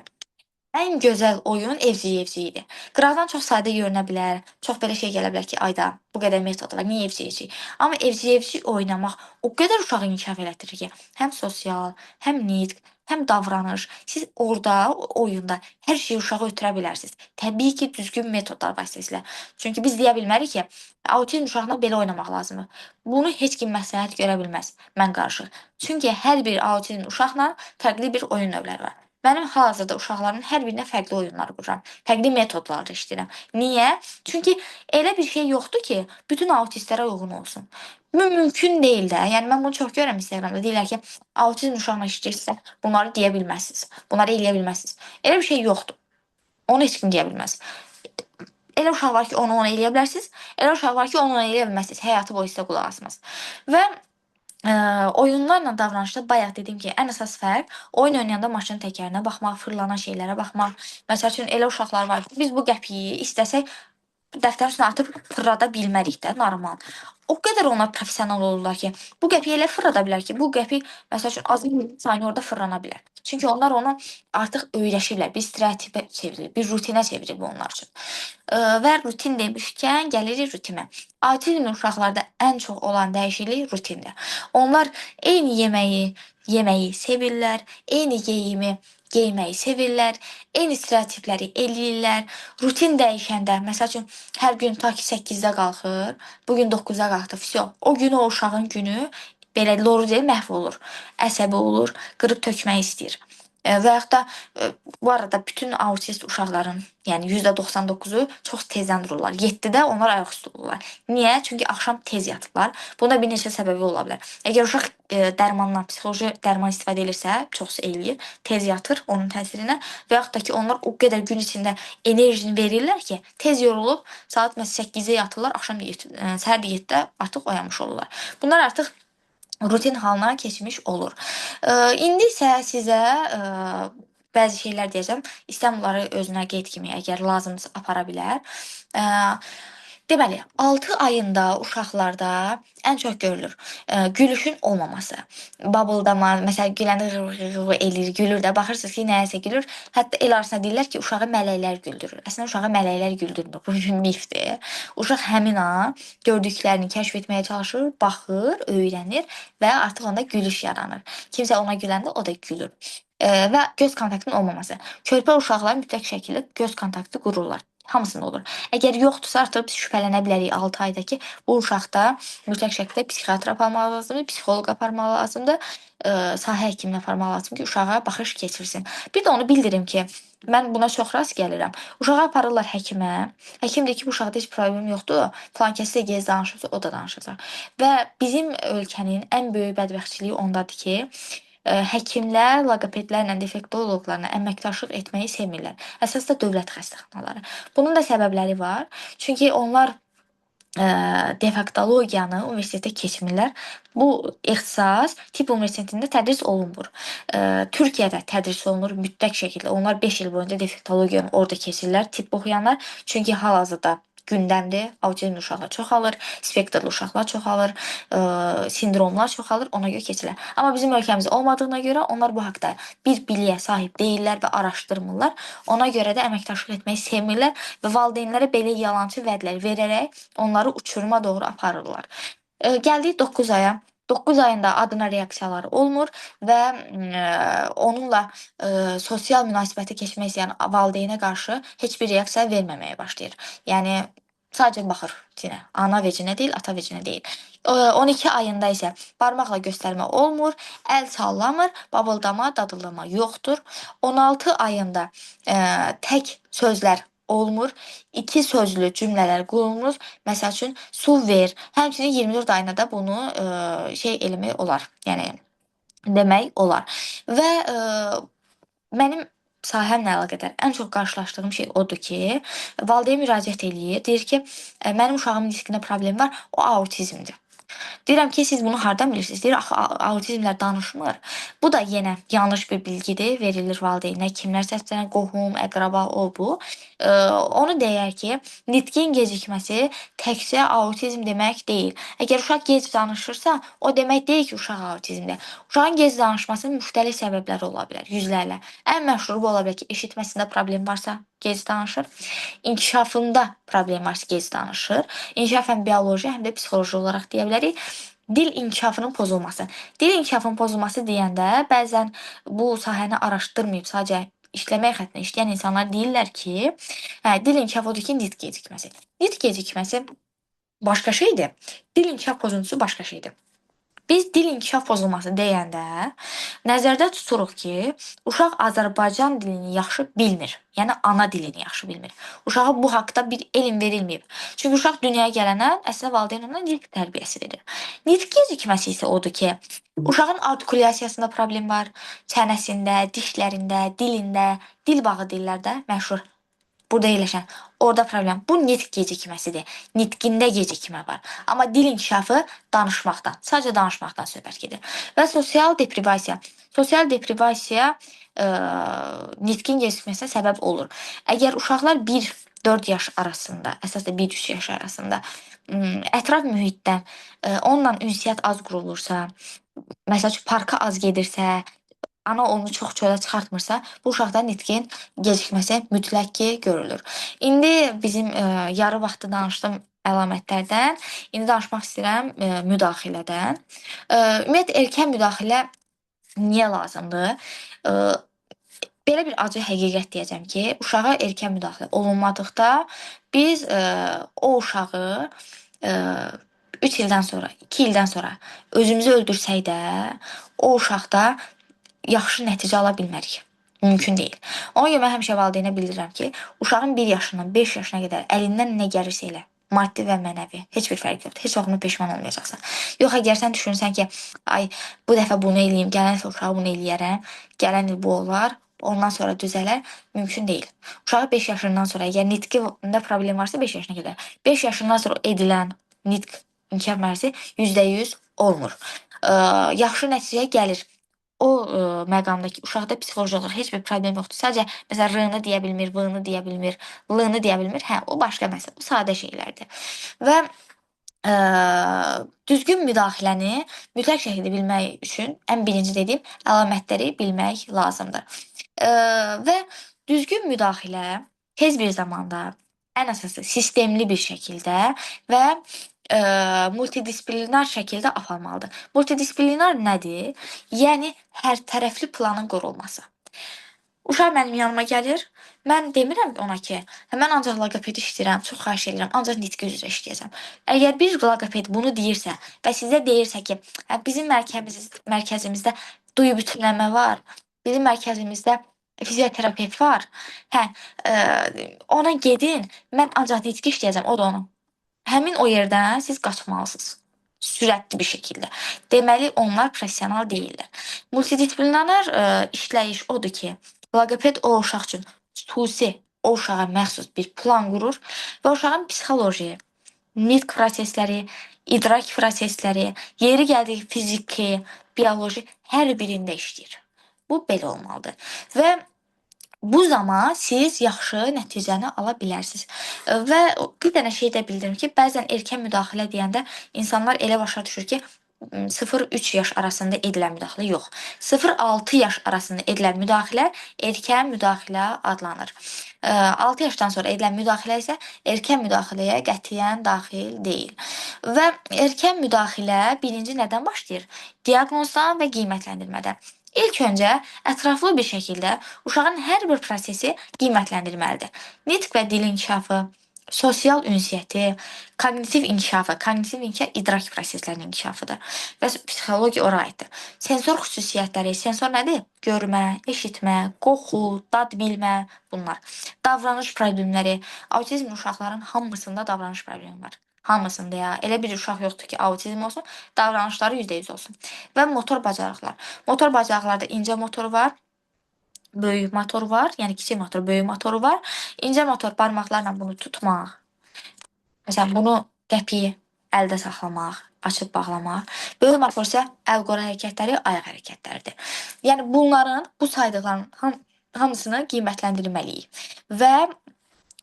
ən gözəl oyun evciyi-evciyidir. Qıraqdan çox sadə görünə bilər, çox belə şey gələ bilər ki, ayda bu qədər metod var, niyə evciyi-evciyi? Amma evciyi-evciyi oynamaq o qədər uşağı inkişaf elətdirir ki, həm sosial, həm nitq, həm davranış. Siz orada, o oyunda hər şeyi uşağa ötürə bilərsiniz. Təbii ki, düzgün metodlar vasitəsilə. Çünki biz deyə bilmərik ki, autizm uşağına belə oynamaq lazımdır. Bunu heç kim məsləhət görə bilməz, mən qarşı. Çünki hər bir autizm uşaqla fərqli bir oyun növləri var. Mənim hal-hazırda uşaqlarımın hər birinə fərqli oyunlar qururam. Fərqli metodlarla işləyirəm. Niyə? Çünki elə bir şey yoxdur ki, bütün autistlərə uyğun olsun. Mümkün deyil də. Yəni mən bunu çox görürəm Instagramda. Deyirlər ki, autizm uşağına işləyirsə, bunları deyə bilməzsiniz. Bunları eləyə bilməzsiniz. Elə bir şey yoxdur. Onu heç kim deyə bilməz. Elə uşaq var ki, onu eləyə bilərsiniz. Elə uşaq var ki, onu eləyə bilməzsiniz. Həyatı boyu sizə qulaq asmaz. Və oyunlarla davranışda bayaq dedim ki, ən əsas fərq oyun oynayanda maşının təkərinə baxmaq, fırlanan şeylərə baxmaq. Məsəl üçün elə uşaqlar var ki, biz bu qəpiyi istəsək dəftərin üstünə atıb fırlada bilmərik də, normal. O qədər onlar professional olurlar ki, bu qəpiyi elə fırlada bilər ki, bu qəpi məsəl üçün az saniyə orada fırlana bilər. Çünki onlar onu artıq öyrəşiblər. Bir stereotipə çevrilir, bir rutinə çevrilir bu onlar üçün. Və rutin demişkən gəlirik rutinə. Autizmli uşaqlarda ən çox olan dəyişiklik rutindir. Onlar eyni yeməyi sevirlər, eyni geyimi geyməyi sevirlər, eyni stereotipləri eləyirlər. Rutin dəyişəndə, məsəl üçün hər gün ta ki 8-də qalxır, bu gün 9-da qalxdı, vsyo. O gün o uşağın günü belə loru deyil, məhv olur. Əsəbi olur, qırıb tökmək istəyir. Və yaxud da bu arada bütün autist uşaqların, yəni %99-u çox tezdən dururlar. 7-də onlar ayaq üstə olurlar. Niyə? Çünki axşam tez yatırlar. Bunda bir neçə səbəbi ola bilər. Əgər uşaq dərmandan, psixoloji dərman istifadə edirsə, çox eləyir, tez yatır onun təsirinə və yaxud da ki, onlar o qədər gün içində enerjini verirlər ki, tez yorulub saat 8-də yatırlar, axşam səhər 7-də artıq oyanmış olurlar. Bunlar artıq rutin halına keçmiş olur. İndi isə sizə bəzi şeylər deyəcəm. İstəyirəm bunları özünə qeyd kimi, əgər lazımdırsa apara bilər. Deməli, 6 ayında uşaqlarda ən çox görülür gülüşün olmaması. Babıldama, məsələn, güləndə eləyir, gülür də, baxırsınız ki, nəyəsə gülür. Hətta el arasında deyirlər ki, uşağı mələklər güldürür. Əslində uşağı mələklər güldürmür. Bu bir mifdir. Uşaq həmin an gördüklərini kəşf etməyə çalışır, baxır, öyrənir və artıq onda gülüş yaranır. Kimsə ona güləndə o da gülür. Və göz kontaktının olmaması. Körpə uşaqlar mütləq şəkildə göz kontaktı qururlar. Hamısında olur. Əgər yoxdursa, artıq biz şübhələnə bilərik 6 ayda ki, bu uşaqda mütləq şəkildə psixiatr aparmaq lazımdır, psixoloq aparmaq lazımdır, sahə hekiminə aparmaq lazımdır ki, uşağa baxış keçirsin. Bir də onu bildirim ki, mən buna çox rast gəlirəm. Uşağı aparırlar həkimə. Həkim deyir ki, bu uşaqda heç problem yoxdur. Falan kəsdə gez danışırsa, o da danışacaq. Və bizim ölkənin ən böyük bədbəxtçiliyi ondadır ki, həkimlər loqopedlərlə, defektoloqlarla əməkdaşlıq etməyi sevmirlər. Əsas da dövlət xəstəxanaları. Bunun da səbəbləri var. Çünki onlar defektologiyanı universitetdə keçmirlər. Bu ixtisas tibb universitetində tədris olunmur. Türkiyədə tədris olunur mütləq şəkildə. Onlar 5 il boyunca defektologiyanı orada keçirlər, tibb oxuyanlar. Çünki hal-hazırda gündəmdir. Autizmli uşaqlar çoxalır, spektrli uşaqlar çoxalır, sindromlar çoxalır, ona görə keçirlər. Amma bizim ölkəmizdə olmadığına görə onlar bu haqqda bir biliyə sahib deyillər və araşdırmırlar. Ona görə də əməkdaşlıq etməyi sevmirlər və valideynlərə belə yalançı vədlər verərək onları uçuruma doğru aparırlar. Gəldik 9 aya. 9 ayında adına reaksiyaları olmur və onunla sosial münasibəti keçmək istəyən valideynə qarşı heç bir reaksiya verməməyə başlayır. Yəni sadəcə baxır cinə. Ana vecinə deyil, ata vecinə deyil. 12 ayında isə barmaqla göstərmə olmur, əl sallamır, babıldama, dadıldama yoxdur. 16 ayında tək sözlər olmur. 2 sözlü cümlələr qurulmur. Məsəl üçün su ver. Həmçinin 24 ayında da bunu eləmək olar. Yəni demək olar. Və mənim sahəmlə əlaqədar ən çox qarşılaşdığım şey odur ki, valideyn müraciət eləyir, deyir ki, mənim uşağımın diskində problem var, o autizmdir. Deyirəm ki, siz bunu hardan bilirsiniz? Deyir, axı autizmlər danışmır. Bu da yenə yanlış bir bilgidir, verilir valideynə, kimlər səslənir, qohum, əqraba, o bu. Onu deyər ki, nitqin gecikməsi təkcə autizm demək deyil. Əgər uşaq gec danışırsa, o demək deyil ki, uşaq autizmdir. Uşağın gec danışmasının müxtəlif səbəbləri ola bilər, yüzlərlə. Ən məşhuru bu ola bilər ki, eşitməsində problem varsa, gec danışır. İnkişafında problem varsa, gec danışır. İnkişaf həm bioloji, həm də psixoloji olaraq deyə bilərik. Dil inkişafının pozulması. Dil inkişafının pozulması deyəndə bəzən bu sahəni araşdırmayıb, sadəcə işləmək xəttinə işləyən insanlar deyirlər ki, dil inkişafı odur ki, nitq gecikməsi. Nitq gecikməsi başqa şeydir. Dil inkişaf pozuntusu başqa şeydir. Biz dil inkişaf pozulması deyəndə nəzərdə tuturuq ki, uşaq Azərbaycan dilini yaxşı bilmir. Yəni ana dilini yaxşı bilmir. Uşağa bu haqqda bir elm verilməyib. Çünki uşaq dünyaya gələndən əslində valideyn ona nitq tərbiyəsi verir. Nitq gecikməsi isə odur ki, uşağın artikulyasiyasında problem var, çənəsində, dişlərində, dilində, dil bağı dillərdə məşhur burada yerləşən. Orada problem. Bu nitq gecikməsidir. Nitqində gecikmə var. Amma dil inkişafı danışmaqdan, sadəcə danışmaqdan söhbət gedir. Və sosial deprivasiya. Sosial deprivasiya nitqin gecikməsinə səbəb olur. Əgər uşaqlar 1-4 yaş arasında, əsasda 1-3 yaş arasında ətraf mühitdən onunla ünsiyyət az qurulursa, məsəl üçün parka az gedirsə, ana onu çox çölə çıxartmırsa, bu uşaqda nitqin gecikməsi mütləq ki, görülür. İndi bizim yarı vaxtı danışdığım əlamətlərdən, indi danışmaq istəyirəm müdaxilədən. Ümumiyyətlə erkən müdaxilə niyə lazımdır? E, Belə bir acı həqiqət deyəcəm ki, uşağa erkən müdaxilə olunmadıqda biz o uşağı 3 ildən sonra, 2 ildən sonra özümüzü öldürsək də, o uşaqda yaxşı nəticə ala bilmərik. Mümkün deyil. Ona görə mən həmişə valideynə bildirirəm ki, uşağın 1 yaşından 5 yaşına qədər əlindən nə gəlirsə elə, maddi və mənəvi, heç bir fərq yoxdur. Heç vaxt buna peşman olmayacaqsan. Yox, əgər sən düşünürsən ki, ay bu dəfə bunu eləyim, gələn il uşağa bunu eləyərəm, gələn il bu olar, ondan sonra düzələr, mümkün deyil. Uşağı 5 yaşından sonra, əgər nitqində problem varsa 5 yaşına qədər, 5 yaşından sonra edilən nitq inkişaf mərhələsi %100 olmur. Yaxşı nəticəyə gəlir. O məqamdakı uşaqda psixoloji olaraq heç bir problem yoxdur. Sadəcə məsələn r-nı deyə bilmir, v-nı deyə bilmir, l-nı deyə bilmir. Hə, o başqa məsələ. Bu sadə şeylərdir. Və düzgün müdaxiləni mütləq şəkildə bilmək üçün ən birinci dediyim əlamətləri bilmək lazımdır. Və düzgün müdaxilə tez bir zamanda, ən əsası sistemli bir şəkildə və multidisiplinar şəkildə aparılmalıdır. Multidisiplinar nədir? Yəni hər tərəfli planın qurulması. Uşaq mənim yanıma gəlir. Mən demirəm ona ki, mən ancaq loqoped işləyirəm, çox xahiş edirəm, ancaq nitqi üzrə işləyəcəm. Əgər bir loqoped bunu deyirsə və sizə deyirsə ki, bizim mərkəzimizdə duyu bütünləmə var, bizim mərkəzimizdə fizioterapevt var. Hə, ona gedin, mən ancaq nitqi işləyəcəm, o da onu. Həmin o yerdən siz qaçmalısınız. Sürətli bir şəkildə. Deməli, onlar professional deyillər. Multidisiplinar işləyiş odur ki, loqoped o uşaq üçün xüsusi o uşağa məxsus bir plan qurur və uşağın psixoloji, nitq prosesləri, idrak prosesləri, yeri gəldiyi fiziki, bioloji hər birində işləyir. Bu belə olmalıdır. Və bu zaman siz yaxşı nəticəni ala bilərsiniz. Və bir dənə şey də bildirim ki, bəzən erkən müdaxilə deyəndə insanlar elə başa düşür ki, 0-3 yaş arasında edilən müdaxilə yox. 0-6 yaş arasında edilən müdaxilə erkən müdaxilə adlanır. 6 yaşdan sonra edilən müdaxilə isə erkən müdaxiləyə qətiyyən daxil deyil. Və erkən müdaxilə birinci nədən başlayır? Diaqnozdan və qiymətləndirmədən. İlk öncə ətraflı bir şəkildə uşağın hər bir prosesi qiymətləndirməlidir. Nitq və dil inkişafı, sosial ünsiyyəti, koqnitiv inkişaf idrak proseslərinin inkişafıdır və psixologiya ora aiddir. Sensor xüsusiyyətləri, sensor nədir? Görmə, eşitmə, qoxu, dad bilmə, bunlar. Davranış problemləri, autizmli uşaqların hamısında davranış problemi var. Hamısında ya. Elə bir uşaq yoxdur ki, autizm olsun, davranışları %100 olsun. Və motor bacarıqlar. Motor bacarıqlarda incə motor var, böyük motor var, yəni kiçik motor, böyük motoru var. İncə motor barmaqlarla bunu tutmaq. Məsələn, bunu qəpiyi əldə saxlamaq, açıb bağlamaq. Böyük motor isə əl-qol hərəkətləri, ayaq hərəkətləridir. Yəni bunların, bu saydıqların hamısını qiymətləndirməliyik. Və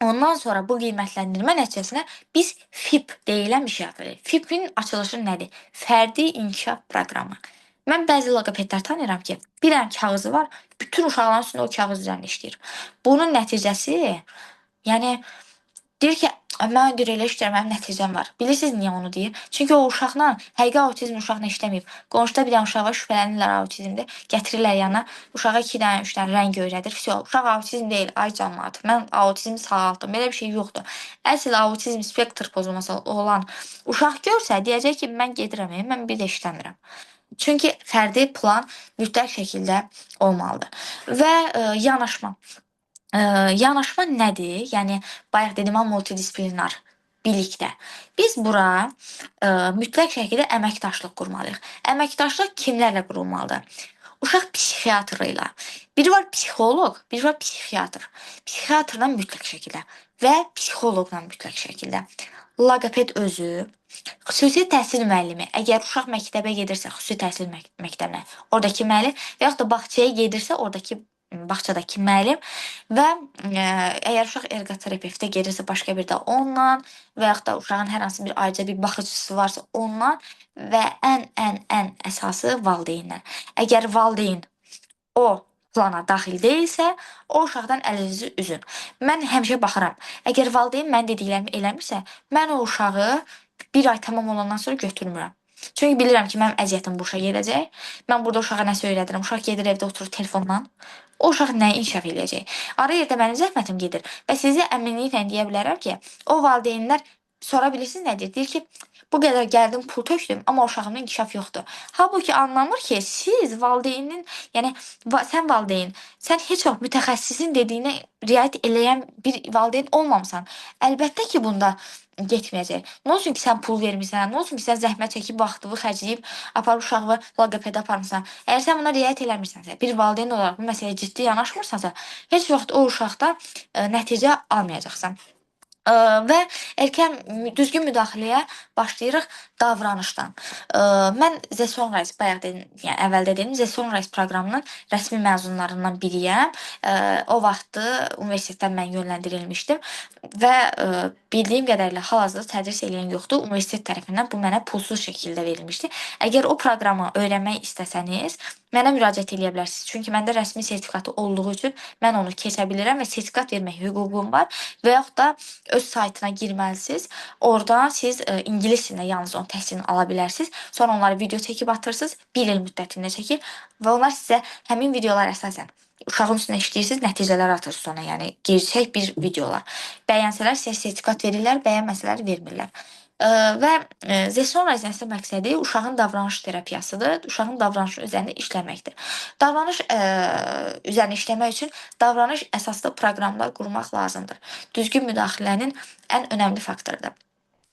ondan sonra bu qiymətləndirmə nəticəsində biz FIP deyilən bir şey yapırıq. FIP-in açılışı nədir? Fərdi İnkişaf Proqramı. Mən bəzi loqopedlər tanıyıram ki, bir dənə kağızı var, bütün uşaqların üstündə o kağız üzərində işləyir. Bunun nəticəsi, yəni deyir ki, mən görə elə işləyirəm, mənim nəticəm var. Bilirsiniz niyə onu deyir? Çünki o uşaqla, həqiqi autizm uşaqla işləməyib. Qonşuda bir dənə uşaq var, şübhələnirlər autizmdir. Gətirirlər yana, uşağa 2 dənə, 3 dənə rəng öyrədir. Vəsə, uşaq autizm deyil, ay cəmaət. Mən autizm sağaltdım. Belə bir şey yoxdur. Əsl autizm spektr pozulması olan uşaq görsə, deyəcək ki, mən gedirəm, mən bir də işləmirəm. Çünki fərdi plan mütləq şəkildə olmalıdır. Və yanaşma. Yanaşma nədir? Yəni bayaq dedim ha, multidisiplinar birlikdə. Biz bura mütləq şəkildə əməkdaşlıq qurmalıyıq. Əməkdaşlıq kimlərlə qurulmalıdır? Uşaq psixiatrı ilə. Biri var psixoloq, biri var psixiatr. Psixiatrla mütləq şəkildə və psixoloqla mütləq şəkildə. Loqoped özü, xüsusi təhsil müəllimi. Əgər uşaq məktəbə gedirsə, xüsusi təhsil məktəbinə, oradakı müəllim və yaxud da bağçaya gedirsə, oradakı bağçadakı müəllim və əgər uşaq erqoterapevtə gedirsə, başqa bir də onunla və yaxud da uşağın hər hansı bir ayrıca bir baxıcısı varsa onunla və ən əsası valideynlə. Əgər valideyn o plana daxil deyilsə, o uşaqdan əlinizi üzün. Mən həmişə baxıram. Əgər valideyn mənim dediklərimi eləmirsə, mən o uşağı bir ay tamam olandan sonra götürmürəm. Çünki bilirəm ki, mənim əziyyətim boşa gedəcək. Mən burada uşağa nəsə öyrədirəm. Uşaq gedir evdə oturur telefonla. O uşaq nəyi inkişaf eləyəcək? Ara yerdə mənim zəhmətim gedir və sizə əminliklə deyə bilərəm ki, o valideynlər sonra bilirsiniz nə deyir? Deyir ki, bu qədər gəldim, pul tökdüm, amma uşağımda inkişaf yoxdur. Halbuki anlamır ki, siz valideynin, yəni sən valideyn, sən heç vaxt mütəxəssisin dediyinə riayət eləyən bir valideyn olmamısan. Əlbəttə ki, bunda getməyəcək. Nə olsun ki, sən pul vermisən, nə olsun ki, sən zəhmət çəkib, vaxtını xərcləyib, apar uşağı loqopedə aparmısan. Əgər sən buna riayət eləmirsənsə, bir valideyn olaraq bu məsələyə ciddi yanaşmırsansa, heç vaxt o uşaqda nəticə almayacaqsan. Və erkən düzgün müdaxiləyə başlayırıq davranışdan. Mən The Sunrise bayaq dedim, yəni əvvəldə dedim, The Sunrise proqramının rəsmi məzunlarından biriyəm. O vaxtı universitetdən mən yönləndirilmişdim və bildiyim qədərilə hal-hazırda tədris eləyən yoxdur. Universitet tərəfindən bu mənə pulsuz şəkildə verilmişdi. Əgər o proqramı öyrənmək istəsəniz, mənə müraciət edə bilərsiniz. Çünki məndə rəsmi sertifikatı olduğu üçün mən onu keçə bilirəm və sertifikat vermək hüququm var və yaxud da öz saytına girməlisiniz. Oradan siz ingilis dilində yalnız onun təhsilini ala bilərsiniz. Sonra onları video çəkib atırsınız. 1 il müddətində çəkir və onlar sizə həmin videolar əsasən uşağın üstünə işləyirsiniz, nəticələr atırsınız ona. Yəni gerçək bir videolar. Bəyənsələr sizə sertifikat verirlər, bəyənməsələr vermirlər. Və The Sunrise əsas məqsədi uşağın davranış terapiyasıdır. Uşağın davranışı üzərində işləməkdir. Davranış üzərində işləmək üçün davranış əsaslı proqramlar qurmaq lazımdır. Düzgün müdaxilənin ən önəmli faktorudur.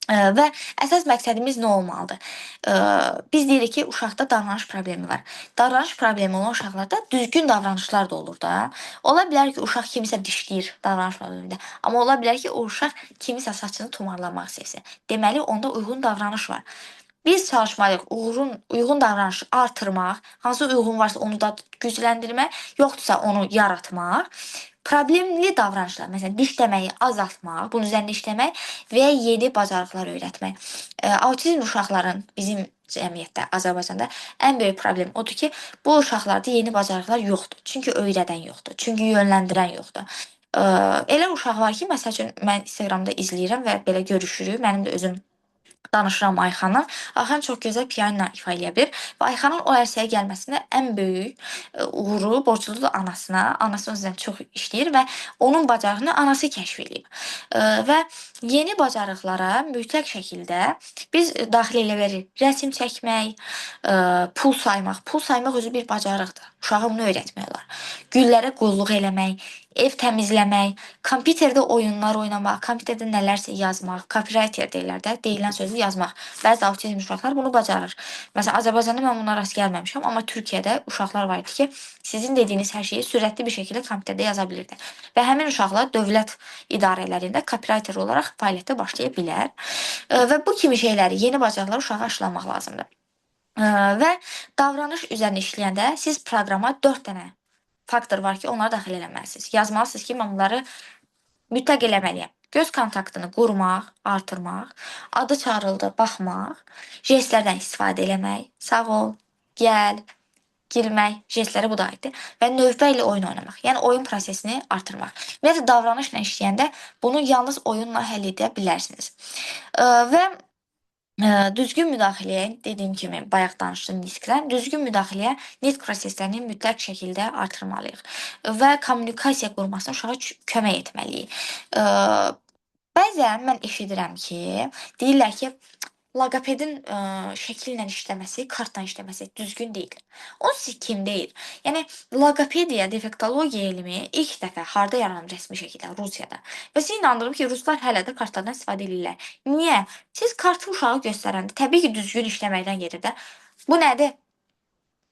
Və əsas məqsədimiz nə olmalıdır? Biz deyirik ki, uşaqda davranış problemi var. Davranış problemi olan uşaqlarda düzgün davranışlar da olur da. Ola bilər ki, uşaq kimisə dişləyir davranış problemində. Amma ola bilər ki, o uşaq kimisə saçını tumarlamaq istəyir. Deməli, onda uyğun davranış var. Biz çalışmalıyıq uyğun davranışı artırmaq, hansı uyğun varsa onu da gücləndirmək, yoxdursa onu yaratmaq. Problemli davranışlar, məsələn, dişləməyi azaltmaq, bunun üzərində işləmək və yeni bacarıqlar öyrətmək. Autizm uşaqların bizim cəmiyyətdə, Azərbaycanda ən böyük problem odur ki, bu uşaqlarda yeni bacarıqlar yoxdur. Çünki öyrədən yoxdur, çünki yönləndirən yoxdur. Elə uşaq var ki, məsəl üçün mən Instagramda izləyirəm və belə görüşürük. Mənim də özüm danışıram Ayxanla. Ayxan çox gözəl piano ifa eləyə bilir və Ayxanın o ərsəyə gəlməsində ən böyük uğuru borcludur anasına. Anası özündən çox işləyir və onun bacarığını anası kəşf eləyib. Və yeni bacarıqlara mütləq şəkildə biz daxil elə bilərik. Rəsm çəkmək, pul saymaq. Pul saymaq özü bir bacarıqdır. Uşağa bunu öyrətmək olar. Güllərə qulluq eləmək, ev təmizləmək, kompüterdə oyunlar oynamaq, kompüterdə nələrsə yazmaq, copywriter deyirlər də, deyilən sözü yazmaq. Bəzi autizm uşaqlar bunu bacarır. Məsələn, Azərbaycanda mən buna rast gəlməmişəm, amma Türkiyədə uşaqlar var idi ki, sizin dediyiniz hər şeyi sürətli bir şəkildə kompüterdə yaza bilirdi. Və həmin uşaqlar dövlət idarələrində copywriter olaraq fəaliyyətə başlaya bilər. Və bu kimi şeyləri, yeni bacarıqları uşağa aşılamaq lazımdır. Və davranış üzərində işləyəndə siz proqrama 4 dənə faktor var ki, onları daxil eləməlisiniz. Yazmalısınız ki, mən bunları mütləq eləməliyəm. Göz kontaktını qurmaq, artırmaq, adı çağırıldı, baxmaq, jestlərdən istifadə eləmək, sağ ol, gəl, girmək, jestləri bu da aiddir. Və növbə ilə oyun oynamaq, yəni oyun prosesini artırmaq. Ümumiyyətlə davranışla işləyəndə bunu yalnız oyunla həll edə bilərsiniz. Və düzgün müdaxiləyə, dediyim kimi, bayaq danışdığım nitqdən, düzgün müdaxiləyə nitq proseslərini mütləq şəkildə artırmalıyıq və kommunikasiya qurmasına uşağa kömək etməliyik. Bəzən mən eşidirəm ki, deyirlər ki, loqopedin şəkillə işləməsi, kartla işləməsi düzgün deyil. O sizi kim deyil? Yəni loqopediya, defektologiya elmi ilk dəfə harda yaranıb rəsmi şəkildə? Rusiyada. Və sizi inandırım ki, ruslar hələ də kartlardan istifadə edirlər. Niyə? Siz kartı uşağa göstərəndə təbii ki, düzgün işləməkdən gedir də. Bu nədir?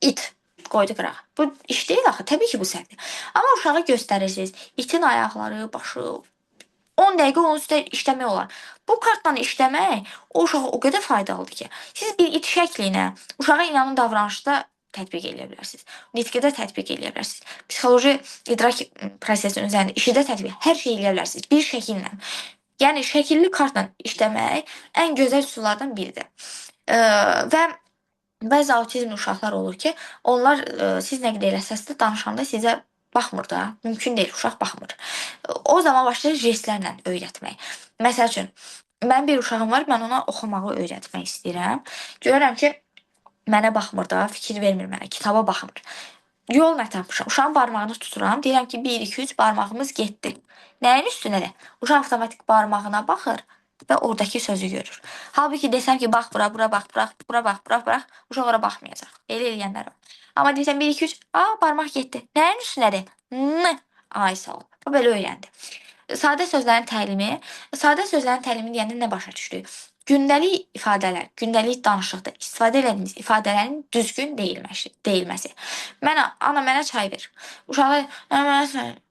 İt. Qoydu qırağa. Bu iş deyil axı. Təbii ki, bu səhvdir. Amma uşağa göstərirsiniz. İtin ayaqları, başı, 10 dəqiqə onun üstə işləmək olar. Bu kartla işləmək o uşağa o qədər faydalıdır ki, siz bir it şəkli ilə uşağa inanın davranışda tətbiq eləyə bilərsiniz. Nitqdə tətbiq eləyə bilərsiniz. Psixoloji idrak prosesinin üzərində işi də tətbiq, hər şey eləyə bilərsiniz bir şəkillə. Yəni şəkilli kartla işləmək ən gözəl üsullardan biridir. Və bəzi autizmli uşaqlar olur ki, onlar siz nə qədər eləsəz də danışanda sizə baxmır da. Mümkün deyil, uşaq baxmır. O zaman başlayır jestlərlə öyrətmək. Məsəl üçün, mənim bir uşağım var, mən ona oxumağı öyrətmək istəyirəm. Görürəm ki, mənə baxmır da, fikir vermir mənə, kitaba baxmır. Yol nə tapmışam? Uşağın barmağını tuturam, deyirəm ki, 1 2 3 barmağımız getdi. Nəyin üstünədir? Uşaq avtomatik barmağına baxır və oradakı sözü görür. Halbuki desəm ki, bax bura, bura bax, bura bax, bura bax, uşaq ora baxmayacaq. Elə eləyənlər var. Amma desəm 1 2 3, barmaq getdi. Nəyin üstünədir? N. Ay sağ ol. O belə öyrəndi. Sadə sözlərin təlimi deyəndə nə başa düşdük? Gündəlik ifadələr, gündəlik danışıqda istifadə etdiyimiz ifadələrin düzgün deyilməsi. Ana mənə çay ver. Uşağa mənə çay ver.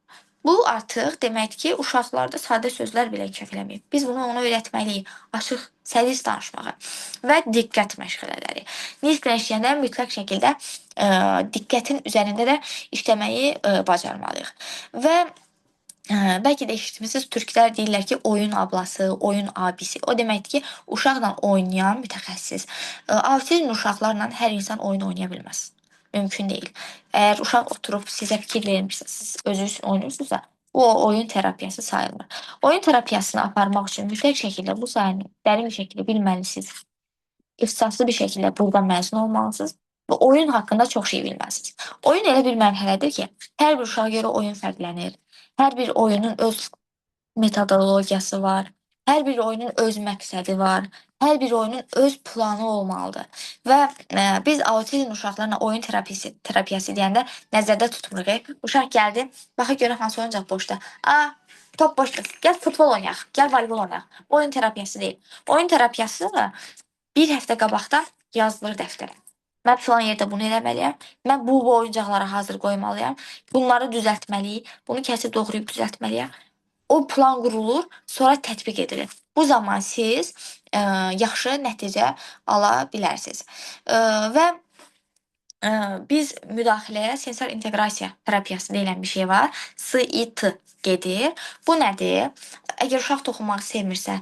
Bu artıq deməkdir ki, uşaqlarda sadə sözlər belə inkişaf eləməyib. Biz bunu ona öyrətməliyik. Açıq, səlis danışmağı və diqqət məşğələləri. Nitqlə işləyəndə mütləq şəkildə diqqətin üzərində də işləməyi bacarmalıyıq. Və bəlkə də eşitmisiniz, türklər deyirlər ki, oyun ablası, oyun abisi. O deməkdir ki, uşaqla oynayan mütəxəssis. Autizmli uşaqlarla hər insan oyun oynaya bilməz. Mümkün deyil. Əgər uşaq oturub sizə fikir vermirsə, siz özünüz oynayırsınızsa, bu oyun terapiyası sayılır. Oyun terapiyasını aparmaq üçün mütləq şəkildə bu sahəni dərin bir şəkildə bilməlisiniz. İxtisaslı bir şəkildə buradan məzun olmalısınız və oyun haqqında çox şey bilməlisiniz. Oyun elə bir mərhələdir ki, hər bir uşağa görə oyun fərqlənir. Hər bir oyunun öz metodologiyası var. Hər bir oyunun öz məqsədi var. Hər bir oyunun öz planı olmalıdır. Və biz autizm uşaqlarına oyun terapiyası deyəndə nəzərdə tutmuruq. Uşaq gəldi, baxır görə hansı oyuncaq boşdur. Top boşdur. Gəl futbol oynayaq, gəl voleybol oynayaq. Oyun terapiyası deyil. Oyun terapiyası bir həftə qabaqdan yazılır dəftərə. Mən filan yerdə bunu eləməliyəm. Mən bu oyuncaqlara hazır qoymalıyam. Bunları düzəltməliyik. Bunu kəsib doğrayıb düzəltməliyəm. O plan qurulur, sonra tətbiq edilir. Bu zaman siz yaxşı nəticə ala bilərsiniz. Və biz müdaxiləyə sensor inteqrasiya terapiyası deyilən bir şey var. SIT gedir. Bu nədir? Əgər uşaq toxunmağı sevmirsə,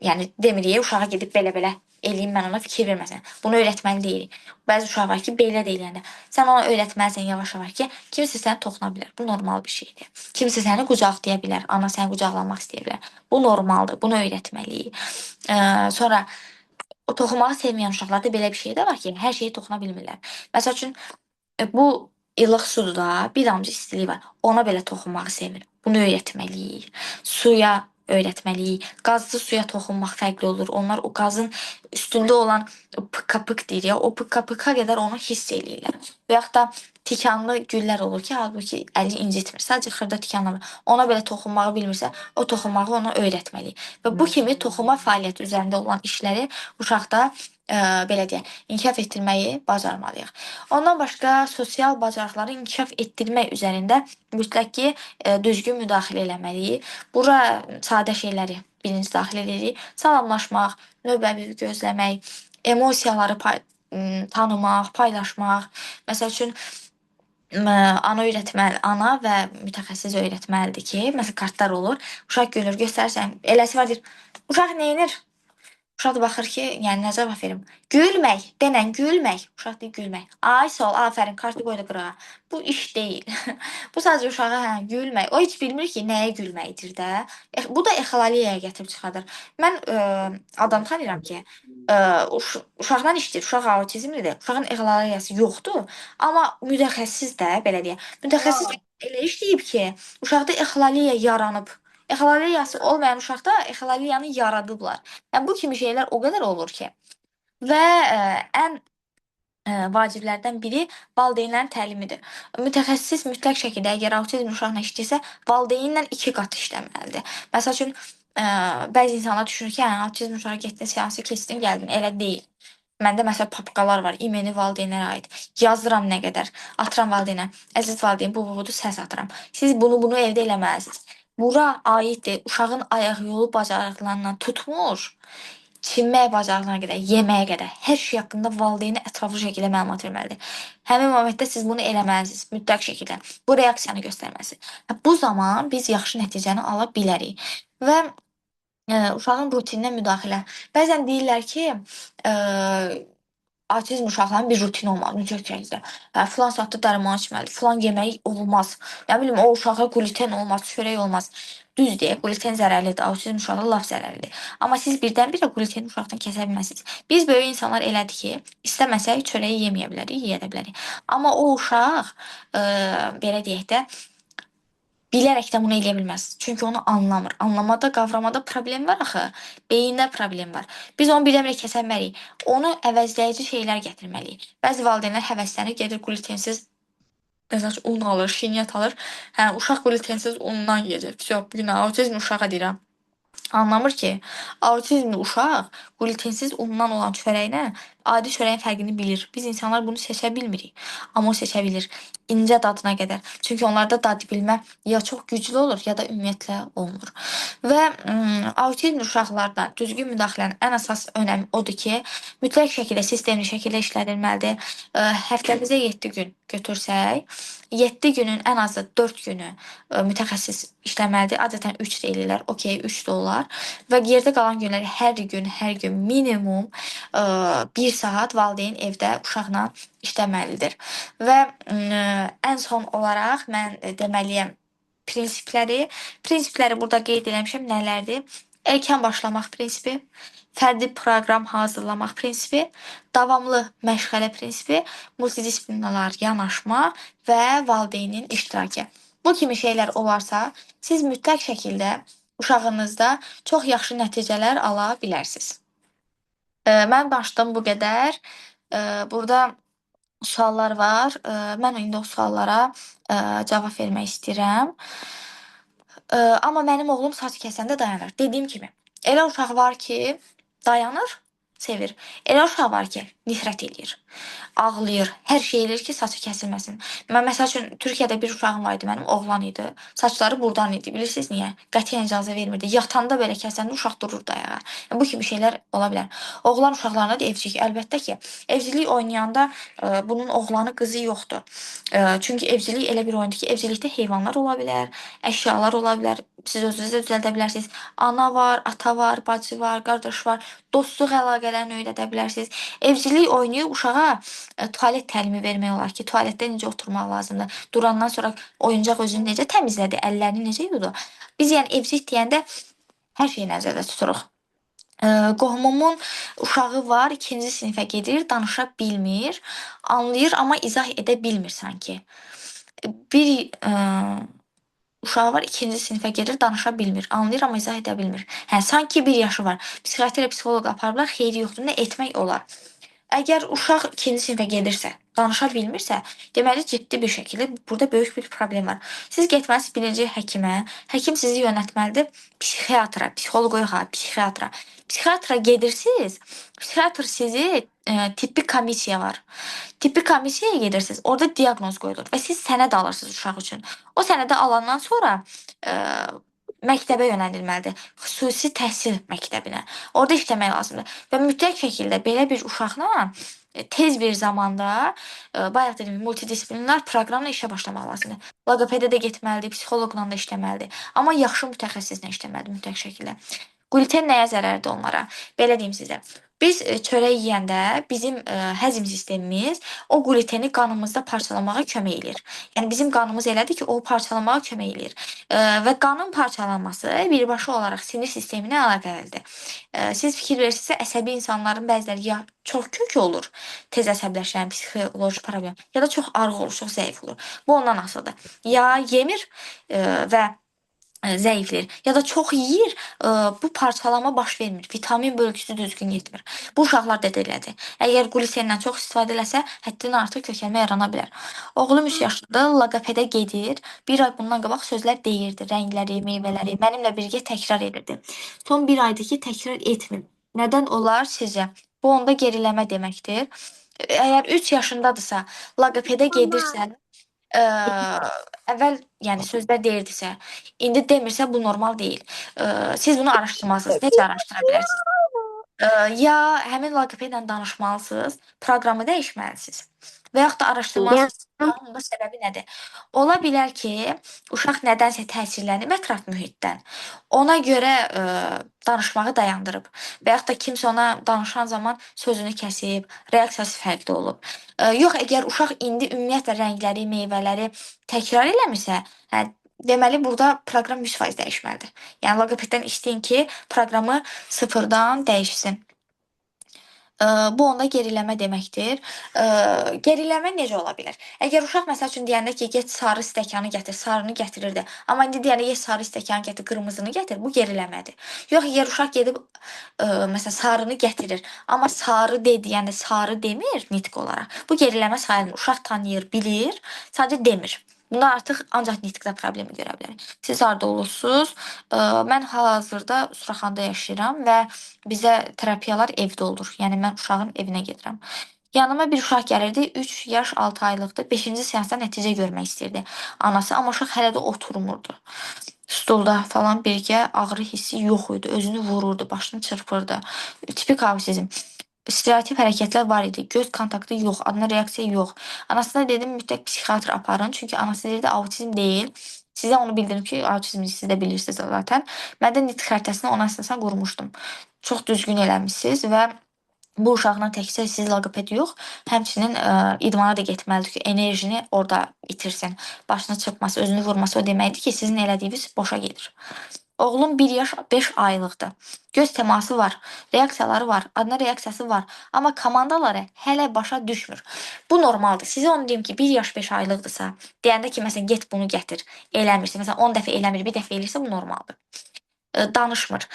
yəni demirik, uşağa gedib belə-belə eləyim, mən ona fikir verməsən. Bunu öyrətməli deyilik. Bəzi uşaq var ki, belə deyiləni. Sən ona öyrətməlisən yavaş-yavaş ki, kimsə səni toxuna bilər. Bu normal bir şeydir. Kimsə səni qucaqlaya bilər. Ana səni qucaqlamaq istəyə bilər. Bu normaldır. Bunu öyrətməliyik. Sonra o toxunmağı sevməyən uşaqlarda belə bir şey də var ki, hər şeyi toxuna bilmirlər. Məsəl üçün bu ilıq sudur da, bir damcı istiliyi var. Ona belə toxunmağı sevmir. Bunu öyrətməliyik. Suya öyrətməliyik. Qazlı suya toxunmaq fərqli olur. Onlar o qazın üstündə olan pıqa-pıq deyir ya, o pıqa-pıqa qədər onu hiss eləyirlər. Və yaxud da tikanlı güllər olur ki, halbuki əli incitmir. Sadəcə xırda tikanlar. Ona belə toxunmağı bilmirsə, o toxunmağı ona öyrətməliyik. Və bu kimi toxunma fəaliyyəti üzərində olan işləri uşaqda belə deyək, inkişaf etdirməyi bacarmalıyıq. Ondan başqa sosial bacarıqları inkişaf etdirmək üzərində mütləq ki, düzgün müdaxilə eləməliyik. Bura sadə şeyləri birinci daxil edirik. Salamlaşmaq, növbəvi gözləmək, emosiyaları tanımaq, paylaşmaq. Məsəl üçün ana və mütəxəssis öyrətməlidir ki, məsələn kartlar olur. Uşaq görür, göstərsən, eləsi var deyir. Uşaq nəyinir? Uşaq da baxır ki, yəni nə cavab verim? Gülmək, denən gülmək. Uşaq deyir gülmək. Ay sağ ol, afərin, kartı qoy da qırağa. Bu iş deyil. Bu sadəcə uşağa hə gülmək. O heç bilmir ki, nəyə gülməkdir də. Bu da exalaliyaya gətirib çıxardır. Mən adam tanıyıram ki, uşaqdan işləyir, uşaq autizmlidir. Uşağın exalaliyası yoxdur, amma mütəxəssis də belə deyək. Mütəxəssis elə işləyib ki, uşaqda exalaliya yaranıb. Exalaliyası olmayan uşaqda exalaliyanı yaradıblar. Yəni bu kimi şeylər o qədər olur ki. Və ən vaciblərdən biri valideynlərin təlimidir. Mütəxəssis mütləq şəkildə əgər autizm uşaqla işləyirsə, valideynlə 2 qat işləməlidir. Məsəl üçün bəzi insanlar düşünür ki, hə, autizm uşağı getdin, seansı keçdin, gəldin. Elə deyil. Məndə məsələn papkalar var, imeni valideynlərə aid. Yazıram nə qədər, atıram valideynə. Əziz valideyn, budur, səs atıram. Siz bunu evdə eləməlisiniz. Bura aiddir. Uşağın ayaq yolu bacarıqlarından tutmuş, çimmək bacarığına qədər, yeməyə qədər, hər şey haqqında valideynə ətraflı şəkildə məlumat verməlidir. Həmin momentdə siz bunu eləməlisiniz, mütləq şəkildə. Bu reaksiyanı göstərməlisiniz. Bu zaman biz yaxşı nəticəni ala bilərik. Və uşağın rutininə müdaxilə. Bəzən deyirlər ki, autizm uşaqların bir rutini olmalı, mütləq şəkildə. Filan saatda dərman içməlidir, filan yemək olmaz. Nə bilim, o uşağa gluten olmaz, çörək olmaz. Düzdür, gluten zərərlidir, autizm uşaqda laf zərərlidir. Amma siz birdən-birə gluteni uşaqdan kəsə bilməzsiniz. Biz böyük insanlar elədik ki, istəməsək çörəyi yeməyə bilərik, yeyə də bilərik. Amma o uşaq, belə deyək də, bilərəkdən bunu eləyə bilməz. Çünki onu anlamır. Anlamada, qavramada problem var axı. Beyində problem var. Biz onu birdən-birə kəsə bilmərik. Onu əvəzləyici şeylər gətirməliyik. Bəzi valideynlər həvəslənir, gedir glutensiz məsələn un alır, şirniyyat alır. Hə, uşaq glutensiz undan yeyəcək. Vəsə, bu gün autizm uşağa deyirəm. Anlamır ki, autizmli uşaq glutensiz undan olan çörəklə adi çörəyin fərqini bilir. Biz insanlar bunu seçə bilmirik. Amma o seçə bilir. İncə dadına qədər. Çünki onlarda dad bilmə ya çox güclü olur, ya da ümumiyyətlə olmur. Və autizmli uşaqlarda düzgün müdaxilənin ən əsas önəmi odur ki, mütləq şəkildə sistemli şəkildə işlədilməlidir. Həftəmizə 7 gün götürsək, 7 günün ən azı 4 günü mütəxəssis işləməlidir. Adətən 3 deyirlər. Okay, 3 də olar. Və yerdə qalan günləri hər gün minimum 1 saat valideyn evdə uşaqla işləməlidir. Və ən son olaraq mən deməliyəm prinsipləri burada qeyd eləmişəm nələrdir? Erkən başlamaq prinsipi, fərdi proqram hazırlamaq prinsipi, davamlı məşğələ prinsipi, multidisiplinalar yanaşma və valideynin iştirakı. Bu kimi şeylər olarsa, siz mütləq şəkildə uşağınızda çox yaxşı nəticələr ala bilərsiniz. Mən danışdım bu qədər. Burada suallar var. Mən indi o suallara cavab vermək istəyirəm. Amma mənim oğlum saç kəsəndə dayanır. Dediyim kimi, elə uşaq var ki, dayanır, sevir. Elə uşaq var ki, nifrət eləyir. Ağlayır, hər şey eləyir ki, saçı kəsilməsin. Mən məsəl üçün Türkiyədə bir uşağım var idi, mənim oğlan idi. Saçları burdan idi. Bilirsiniz niyə? Qətiyyən icazə vermirdi. Yatanda belə kəsəndə uşaq dururdu ayağa. Yəni, bu kimi şeylər ola bilər. Oğlan uşaqlarına da evcilik. Əlbəttə ki, evcilik oynayanda bunun oğlanı, qızı yoxdur. Çünki evcilik elə bir oyundur ki, evcilikdə heyvanlar ola bilər, əşyalar ola bilər. Siz özünüz də düzəldə bilərsiniz. Ana var, ata var, bacı var, qardaş var. Dostluq əlaqələrini öyrədə bilərsiniz. Evcilik oynayıb uşağa tualet təlimi vermək olar ki, tualetdə necə oturmaq lazımdır. Durandan sonra oyuncaq özünü necə təmizlədi, əllərini necə yudu. Biz yəni evcilik deyəndə hər şeyi nəzərdə tuturuq. Qohumumun uşağı var, 2-ci sinifə gedir, danışa bilmir, anlayır, amma izah edə bilmir sanki. Bir uşağı var, 2-ci sinifə gedir, danışa bilmir, anlayır, amma izah edə bilmir. Hə, sanki 1 yaşı var. Psixiatriyaya, psixoloqa aparırlar, xeyri yoxdur, nə etmək olar. Əgər uşaq 2-ci sinifə gedirsə, danışa bilmirsə, deməli ciddi bir şəkildə burada böyük bir problem var. Siz getməlisiniz birinci həkimə, həkim sizi yönəltməlidir psixiatra, psixoloqa yox, psixiatra. Psixiatra gedirsiniz, psixiatr sizi tibbi komissiya var. Tibbi komissiyaya gedirsiniz, orada diaqnoz qoyulur və siz sənəd alırsınız uşaq üçün. O sənədi alandan sonra məktəbə yönəldilməlidir. Xüsusi təhsil məktəbinə. Orada işləmək lazımdır. Və mütləq şəkildə belə bir uşaqla tez bir zamanda bayaq dediyim multidisiplinar proqramla işə başlamaq lazımdır. Loqopedə də getməlidir, psixoloqla da işləməlidir. Amma yaxşı mütəxəssislə işləməlidir mütləq şəkildə. Gluten nəyə zərərdir onlara? Belə deyim sizə. Biz çörək yeyəndə bizim həzm sistemimiz o gluteni qanımızda parçalamağa kömək eləyir. Yəni bizim qanımız elədir ki, o parçalamağa kömək eləyir. Və qanın parçalanması birbaşa olaraq sinir sisteminə əlaqəlidir. Siz fikir verirsinizsə, əsəbi insanların bəziləri ya çox kök olur, tez əsəbləşən, psixoloji problem, ya da çox arıq olur, çox zəif olur. Bu ondan asılıdır. Ya yemir və zəifləyir ya da çox yeyir, bu parçalama baş vermir. Vitamin bölgüsü düzgün getmir. Bu uşaqlar da elədir. Əgər glutendən çox istifadə eləsə, həddindən artıq kökəlmə yarana bilər. Oğlum 3 yaşındadır, loqopedə gedir. Bir ay bundan qabaq sözlər deyirdi, rəngləri, meyvələri mənimlə birgə təkrar edirdi. Son bir aydır ki, təkrar etmir. Nədən olar sizcə? Bu onda geriləmə deməkdir. Əgər 3 yaşındadırsa, loqopedə gedirsə, Ə, əvvəl yəni sözlər deyirdisə, indi demirsə bu normal deyil. Siz bunu araşdırmalısınız. Necə araşdıra bilərsiniz? Ya həmin loqopedlə danışmalısınız, proqramı dəyişməlisiniz. Və yaxud da araşdırmalısınız. Bunun da səbəbi nədir? Ola bilər ki, uşaq nədənsə təsirlənib ətraf mühitdən. Ona görə danışmağı dayandırıb. Və yaxud da kimsə ona danışan zaman sözünü kəsib, reaksiyası fərqli olub. Yox, əgər uşaq indi ümumiyyətlə rəngləri, meyvələri təkrar eləmirsə, hə, deməli burada proqram 100% dəyişməlidir. Yəni loqopeddən istəyin ki, proqramı sıfırdan dəyişsin. Bu onda geriləmə deməkdir. Geriləmə necə ola bilər? Əgər uşaq məsəl üçün deyəndə ki, get sarı stəkanı gətir, sarını gətirirdi. Amma indi deyəndə get sarı stəkanı gətir, qırmızını gətir, bu geriləmədir. Yox, əgər uşaq gedib məsələn sarını gətirir, amma sarı dedi, yəni sarı demir nitq olaraq. Bu geriləmə sayılmır. Uşaq tanıyır, bilir, sadəcə demir. Bunda artıq ancaq nitqdə problemi görə bilərik. Siz harda olursunuz? Mən hal-hazırda Suraxanda yaşayıram və bizə terapiyalar evdə olur. Yəni mən uşağın evinə gedirəm. Yanıma bir uşaq gəlirdi, 3 yaş 6 aylıqdır. 5-ci seansda nəticə görmək istəyirdi anası, amma uşaq hələ də oturmurdu. Stulda falan birgə ağrı hissi yox idi. Özünü vururdu, başını çırpırdı. Tipik autizm. Stereotip hərəkətlər var idi. Göz kontaktı yox, adına reaksiya yox. Anasına dedim mütləq psixiatr aparın. Çünki anası deyirdi autizm deyil. Sizə onu bildirim ki, autizmi siz də bilirsiniz zaten. Mən də nitq xəritəsini ona əsasən qurmuşdum. Çox düzgün eləmisiniz və bu uşaqla təkcə siz loqoped yox, həmçinin idmana da getməlidir ki, enerjini orada itirsin. Başını çırpması, özünü vurması o deməkdir ki, sizin elədiyiniz boşa gedir. Oğlum 1 yaş 5 aylıqdır. Göz təması var, reaksiyaları var, adına reaksiyası var, amma komandaları hələ başa düşmür. Bu normaldır. Sizə onu deyim ki, 1 yaş 5 aylıqdırsa, deyəndə ki, məsələn, get bunu gətir, eləmirsə, məsələn, 10 dəfə eləmir, bir dəfə eləyirsə, bu normaldır. Danışmır.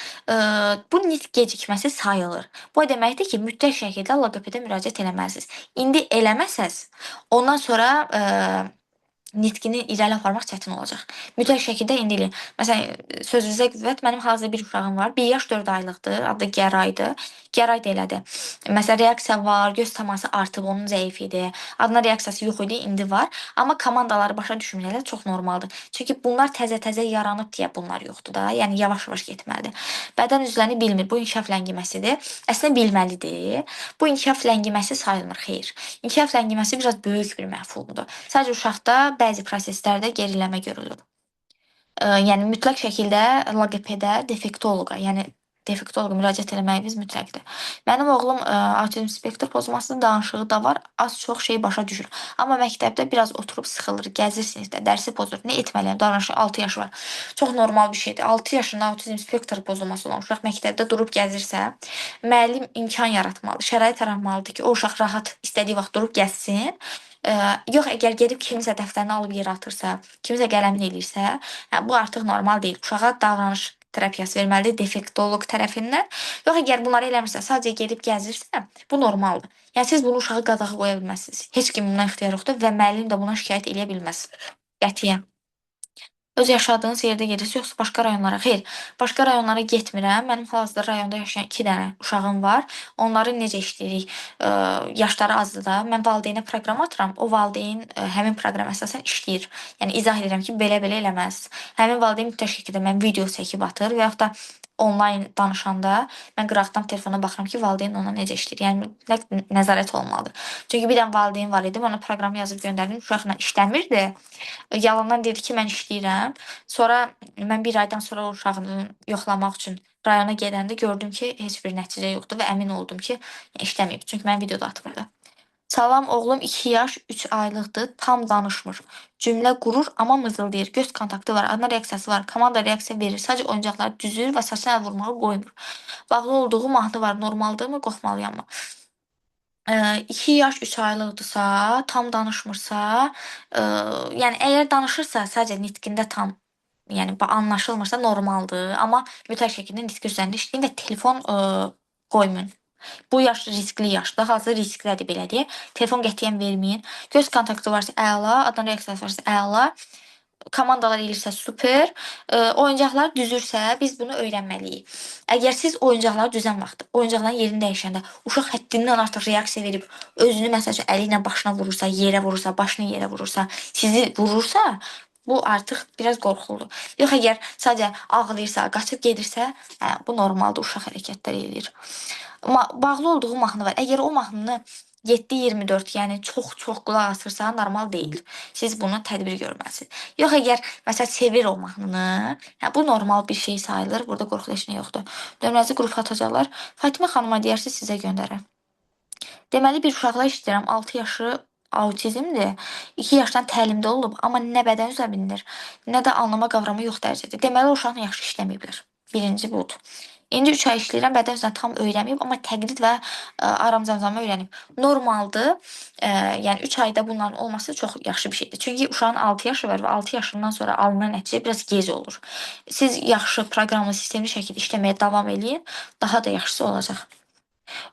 Bu nitq gecikməsi sayılır. Bu deməkdir ki, mütləq şəkildə loqopedə müraciət eləməlisiniz. İndi eləməsəz, ondan sonra nitqini irəli aparmaq çətin olacaq. Mütləq şəkildə indi eləyin. Məsələn, sözünüzə qüvvət, mənim hazırda bir uşağım var. 1 yaş 4 aylıqdır, adı Gəraydır. Gəray da elədi. Məsələn, reaksiya var, göz təması artıb, onun zəif idi. Adına reaksiyası yox idi, indi var. Amma komandaları başa düşmürlər, çox normaldır. Çünki bunlar təzə-təzə yaranıb deyə bunlar yoxdur da. Yəni yavaş-yavaş getməlidir. Bədən üzvlərini bilmir. Bu inkişaf ləngiməsidir. Əslində bilməlidir. Bu inkişaf ləngiməsi sayılmır, xeyr. İnkişaf ləngiməsi biraz böyük bir məfhumdur. Sadəcə uşaqda bəzi proseslərdə geriləmə görülür. Yəni mütləq şəkildə loqopedə, defektoloqa, yəni defektoloqa müraciət eləməyiniz mütləqdir. Mənim oğlum autizm spektr pozulması danışığı da var, az-çox şey başa düşür. Amma məktəbdə biraz oturub sıxılır, gəzir sinifdə, dərsi pozur. Nə etməliyəm? Danışır, 6 yaşı var. Çox normal bir şeydir. 6 yaşında autizm spektr pozulması olan uşaq məktəbdə durub gəzirsə, müəllim imkan yaratmalıdır, şərait yaratmalıdır ki, o uşaq rahat istədiyi vaxt durub gəzsin. Yox, əgər gedib kimisə dəftərini alıb yerə atırsa, kimisə qələmini eləyirsə, bu artıq normal deyil. Uşağa davranış terapiyası verməlidir defektoloq tərəfindən. Yox, əgər bunları eləmirsə, sadəcə gedib gəzirsə, bu normaldır. Yəni siz bunu uşağı qadağa qoya bilməzsiniz. Heç kim bundan ixtiyar yoxdur və müəllim də buna şikayət eləyə bilməz. Qətiyyən. Öz yaşadığınız yerdə gedirsiniz, yoxsa başqa rayonlara? Xeyr, başqa rayonlara getmirəm. Mənim hal-hazırda rayonda yaşayan 2 dənə uşağım var. Onları necə işləyirik? Yaşları azdır da. Mən valideynə proqram atıram. O valideyn həmin proqram əsasən işləyir. Yəni izah edirəm ki, belə-belə eləməz. Həmin valideyn mütləq şəkildə mən video çəkib atır və yaxud da onlayn danışanda mən qıraqdan telefona baxıram ki, valideyn ona necə işləyir. Yəni mütləq nəzarət olmalıdır. Çünki bir dənə valideyn var idi, ona proqramı yazıb göndərdim, uşaqla işləmirdi. Yalandan dedi ki, mən işləyirəm. Sonra mən bir aydan sonra o uşağını yoxlamaq üçün rayona gedəndə gördüm ki, heç bir nəticə yoxdur və əmin oldum ki, işləməyib. Çünki mən videoda atmırdı. Salam, oğlum 2 yaş 3 aylıqdır, tam danışmır. Cümlə qurur, amma mızıldayır. Göz kontaktı var, ana reaksiyası var, komanda reaksiya verir. Sadəcə oyuncaqları düzür və saçına əl vurmağı qoymur. Bağlı olduğu mahnı var, normaldırmı, qorxmalıyam mı? 2 yaş 3 aylıqdırsa, tam danışmırsa, yəni əgər danışırsa, sadəcə nitqində tam, yəni anlaşılmırsa normaldır, amma mütləq şəkildə nitqi üzərində işləyin və telefon qoymayın. Bu yaş riskli yaşdır. Hazır risklidir belə deyək. Telefon qətiyyən verməyin. Göz kontaktı varsa əla, adın reaksiyası varsa əla. Komandalar elirsə super. Oyuncaqlar düzürsə biz bunu öyrənməliyik. Əgər siz oyuncaqları düzən vaxt, oyuncaqların yerini dəyişəndə uşaq həddindən artıq reaksiya verib, özünü məsələn əli ilə başına vurursa, yerə vurursa, başını yerə vurursa, sizi vurursa, bu artıq biraz qorxuludur. Yox, əgər sadəcə ağlayırsa, qaçıb gedirsə, hə, bu normaldır, uşaq hərəkətlər eləyir. Amma bağlı olduğu mahnı var. Əgər o mahnını 7-24, yəni çox-çox qulaq asırsa, normal deyil. Siz bunu tədbir görməlisiniz. Yox, əgər məsələn sevir o mahnını, hə, bu normal bir şey sayılır. Burada qorxulu heç nə yoxdur. Nömrənizi qrupa atacaqlar. Fatimə xanıma deyərsiz, sizə göndərər. Deməli, bir uşaqla işləyirəm. 6 yaşı autizmdir. 2 yaşdan təlimdə olub, amma nə bədən üzə bilinir, nə də anlama qavramı yox dərəcədə. Deməli, o uşaqla yaxşı işləməyiblər. Birinci budur. İndi 3 ay işləyirəm, bədən üzrə tam öyrənməyib, amma təqlid və aram zamzamı öyrənib. Normaldır. Yəni 3 ayda bunların olması çox yaxşı bir şeydir. Çünki uşağın 6 yaşı var və 6 yaşından sonra alınan nəticə biraz gec olur. Siz yaxşı proqramlı, sistemli şəkildə işləməyə davam eləyin, daha da yaxşısı olacaq.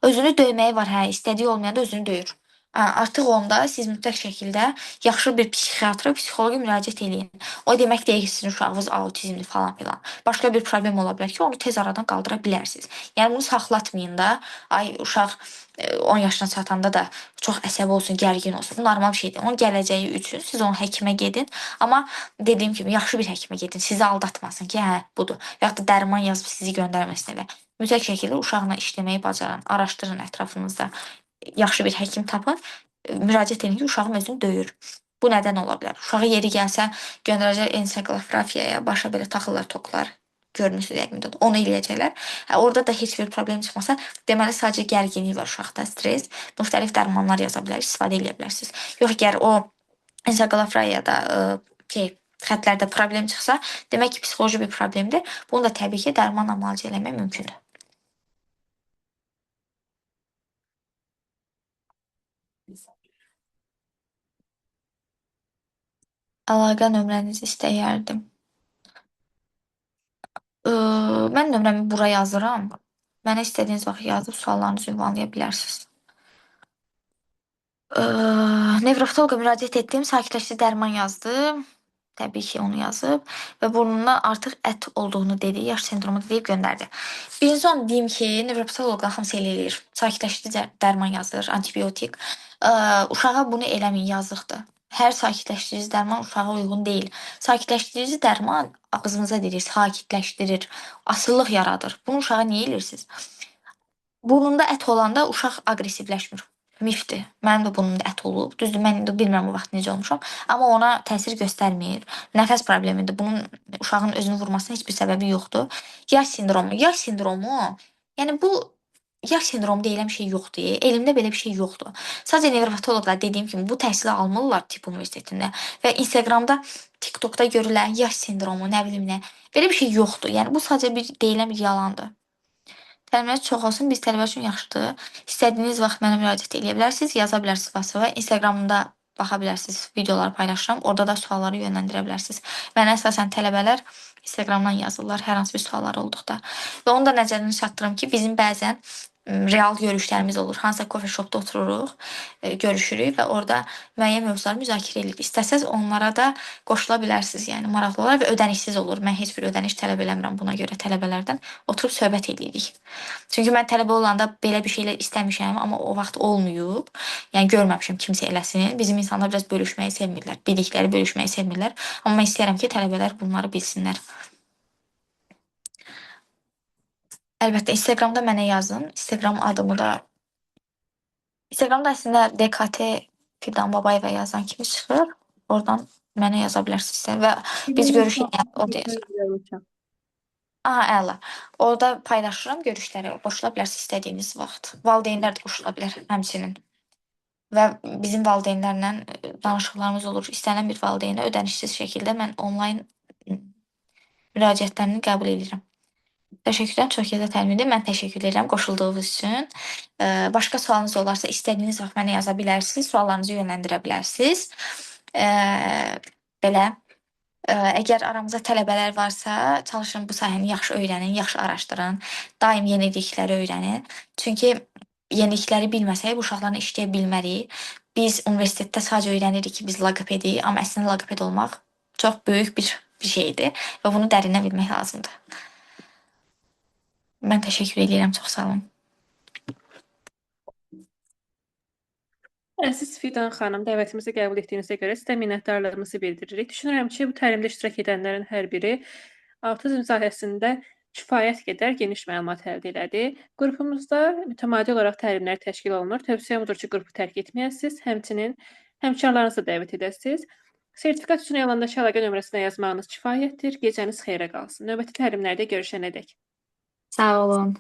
Özünü döyməyi var, hə, istədiyi olmayanda özünü döyür. Artıq onda siz mütləq şəkildə yaxşı bir psixiatra, psixoloqa müraciət eləyin. O demək deyil ki, sizin uşağınız autizmdir falan filan. Başqa bir problem ola bilər ki, onu tez aradan qaldıra bilərsiniz. Yəni bunu saxlatmayın da. Ay uşaq 10 yaşına çatanda da çox əsəbi olsun, gərgin olsun. Bu normal bir şeydir. Onun gələcəyi üçün siz onun həkimə gedin. Amma dediyim kimi yaxşı bir həkimə gedin. Sizi aldatmasın ki, hə, budur. Və ya da dərman yazıb sizi göndərməsin evə. Mütləq şəkildə uşaqla işləməyi bacaran, araşdırın ətrafınızda. Yaxşı bir həkim tapın, müraciət edin ki, uşağım özünü döyür. Bu nədən ola bilər? Uşağı yeri gəlsə göndərəcək enseqlografiyaya, başa belə taxırlar, toklar. Görmüsünüz yəqin də onu eləyəcəklər. Orada da heç bir problem çıxmasa, deməli sadəcə gərginlik var uşaqda, stres, müxtəlif dərmanlar yaza bilər, istifadə edə bilərsiniz. Yox, əgər o enseqlografiyada xətlərdə problem çıxsa, demək ki, psixoloji bir problemdir. Bunu da təbii ki, dərmanla müalicə etmək mümkündür. Əlaqə nömrənizi istəyərdim. Mən nömrəmi bura yazıram. Mənə istədiyiniz vaxt yazıb suallarınızı ünvanlaya bilərsiniz. Nevroloqa müraciət etdim, sakitləşdirici dərman yazdı. Təbii ki, onu yazıb və burnundan artıq ət olduğunu dedi, yaş sindromu deyib göndərdi. Birinci onu deyim ki, nevropatoloqlar hamısı elə eləyir. Sakitləşdirici dərman yazılır, antibiotik. Uşağa bunu eləməyin, yazıqdır. Hər sakitləşdirici dərman uşağa uyğun deyil. Sakitləşdirici dərman ağzınıza deyir, sakitləşdirir, asılılıq yaradır. Bunu uşağa niyə eləyirsiniz? Burnunda ət olanda uşaq aqressivləşmir. Mifdir. Mənim də burnumda ət olub. Düzdür, mən indi bilmirəm o vaxt necə olmuşam, amma ona təsir göstərmir. Nəfəs problemidir. Bunun uşağın özünü vurmasına heç bir səbəbi yoxdur. Yaş sindromu. Yaş sindromu, yəni bu yaş sindromu deyilən bir şey yoxdur. Elmdə belə bir şey yoxdur. Sadəcə nevropatoloqlar dediyim kimi bu təhsili almırlar tibb universitetində və Instagramda, TikTokda görülən yaş sindromu, nə bilim nə, belə bir şey yoxdur. Yəni bu sadəcə bir deyilən bir yalandır. Təliminiz çox olsun. Biz tələbələr üçün yaxşıdır. İstədiyiniz vaxt mənə müraciət edə bilərsiniz, yaza bilərsiniz WhatsApp-a. Instagramımda baxa bilərsiniz, videoları paylaşıram. Orada da sualları yönləndirə bilərsiniz. Mənə əsasən tələbələr Instagramdan yazırlar hər hansı bir sualları olduqda. Və onu da nəzərinə çatdırım ki, bizim bəzən real görüşlərimiz olur. Hansısa coffee shopda otururuq, görüşürük və orada müəyyən mövzuları müzakirə edirik. İstəsəz onlara da qoşula bilərsiniz. Yəni maraqlı olar və ödənişsiz olur. Mən heç bir ödəniş tələb eləmirəm buna görə tələbələrdən. Oturub söhbət edirik. Çünki mən tələbə olanda belə bir şeylər istəmişəm, amma o vaxt olmayıb. Yəni görməmişəm kimsə eləsin. Bizim insanlar biraz bölüşməyi sevmirlər. Bildikləri bölüşməyi sevmirlər. Amma mən istəyirəm ki, tələbələr bunları bilsinlər. Əlbəttə Instagramda mənə yazın. Instagramda əslində DKT Fidan Babayeva yazan kimi çıxır. Oradan mənə yaza bilərsinizsə və biz görüşək orada yazarıq. Aha, əla. Orada paylaşıram görüşləri. Qoşula bilərsiniz istədiyiniz vaxt. Valideynlər də qoşula bilər həmçinin. Və bizim valideynlərlə danışıqlarımız olur. İstənilən bir valideynə ödənişsiz şəkildə mən onlayn müraciətlərini qəbul edirəm. Təşəkkürlər, çox gözəl təlimdir. Mən təşəkkür edirəm qoşulduğunuz üçün. Başqa sualınız olarsa istədiyiniz vaxt mənə yaza bilərsiniz, suallarınızı yönləndirə bilərsiniz. Belə əgər aramızda tələbələr varsa, çalışın bu sahəni yaxşı öyrənin, yaxşı araşdırın, daim yenilikləri öyrənin. Çünki yenilikləri bilməsək bu uşaqlarla işləyə bilmərik. Biz universitetdə sadəcə öyrənirik ki, biz loqopedi, amma əslində loqoped olmaq çox böyük bir şeydir və bunu dərindən bilmək lazımdır. Mən təşəkkür edirəm, çox sağ olun. Əziz Fidan xanım, dəvətimizi qəbul etdiyinizə görə sizə minnətdarlığımızı bildiririk. Düşünürəm ki, bu təlimdə iştirak edənlərin hər biri autism sahəsində kifayət qədər geniş məlumat əldə elədi. Qrupumuzda mütəmadi olaraq təlimlər təşkil olunur. Tövsiyəm odur ki, qrupu tərk etməyəsiniz, həmçinin həmkarlarınızı dəvət edəsiniz. Sertifikat üçün elandakı əlaqə nömrəsinə yazmağınız kifayətdir. Gecəniz xeyrə qalsın. Növbəti təlimlərdə görüşənədək. Sağ olun.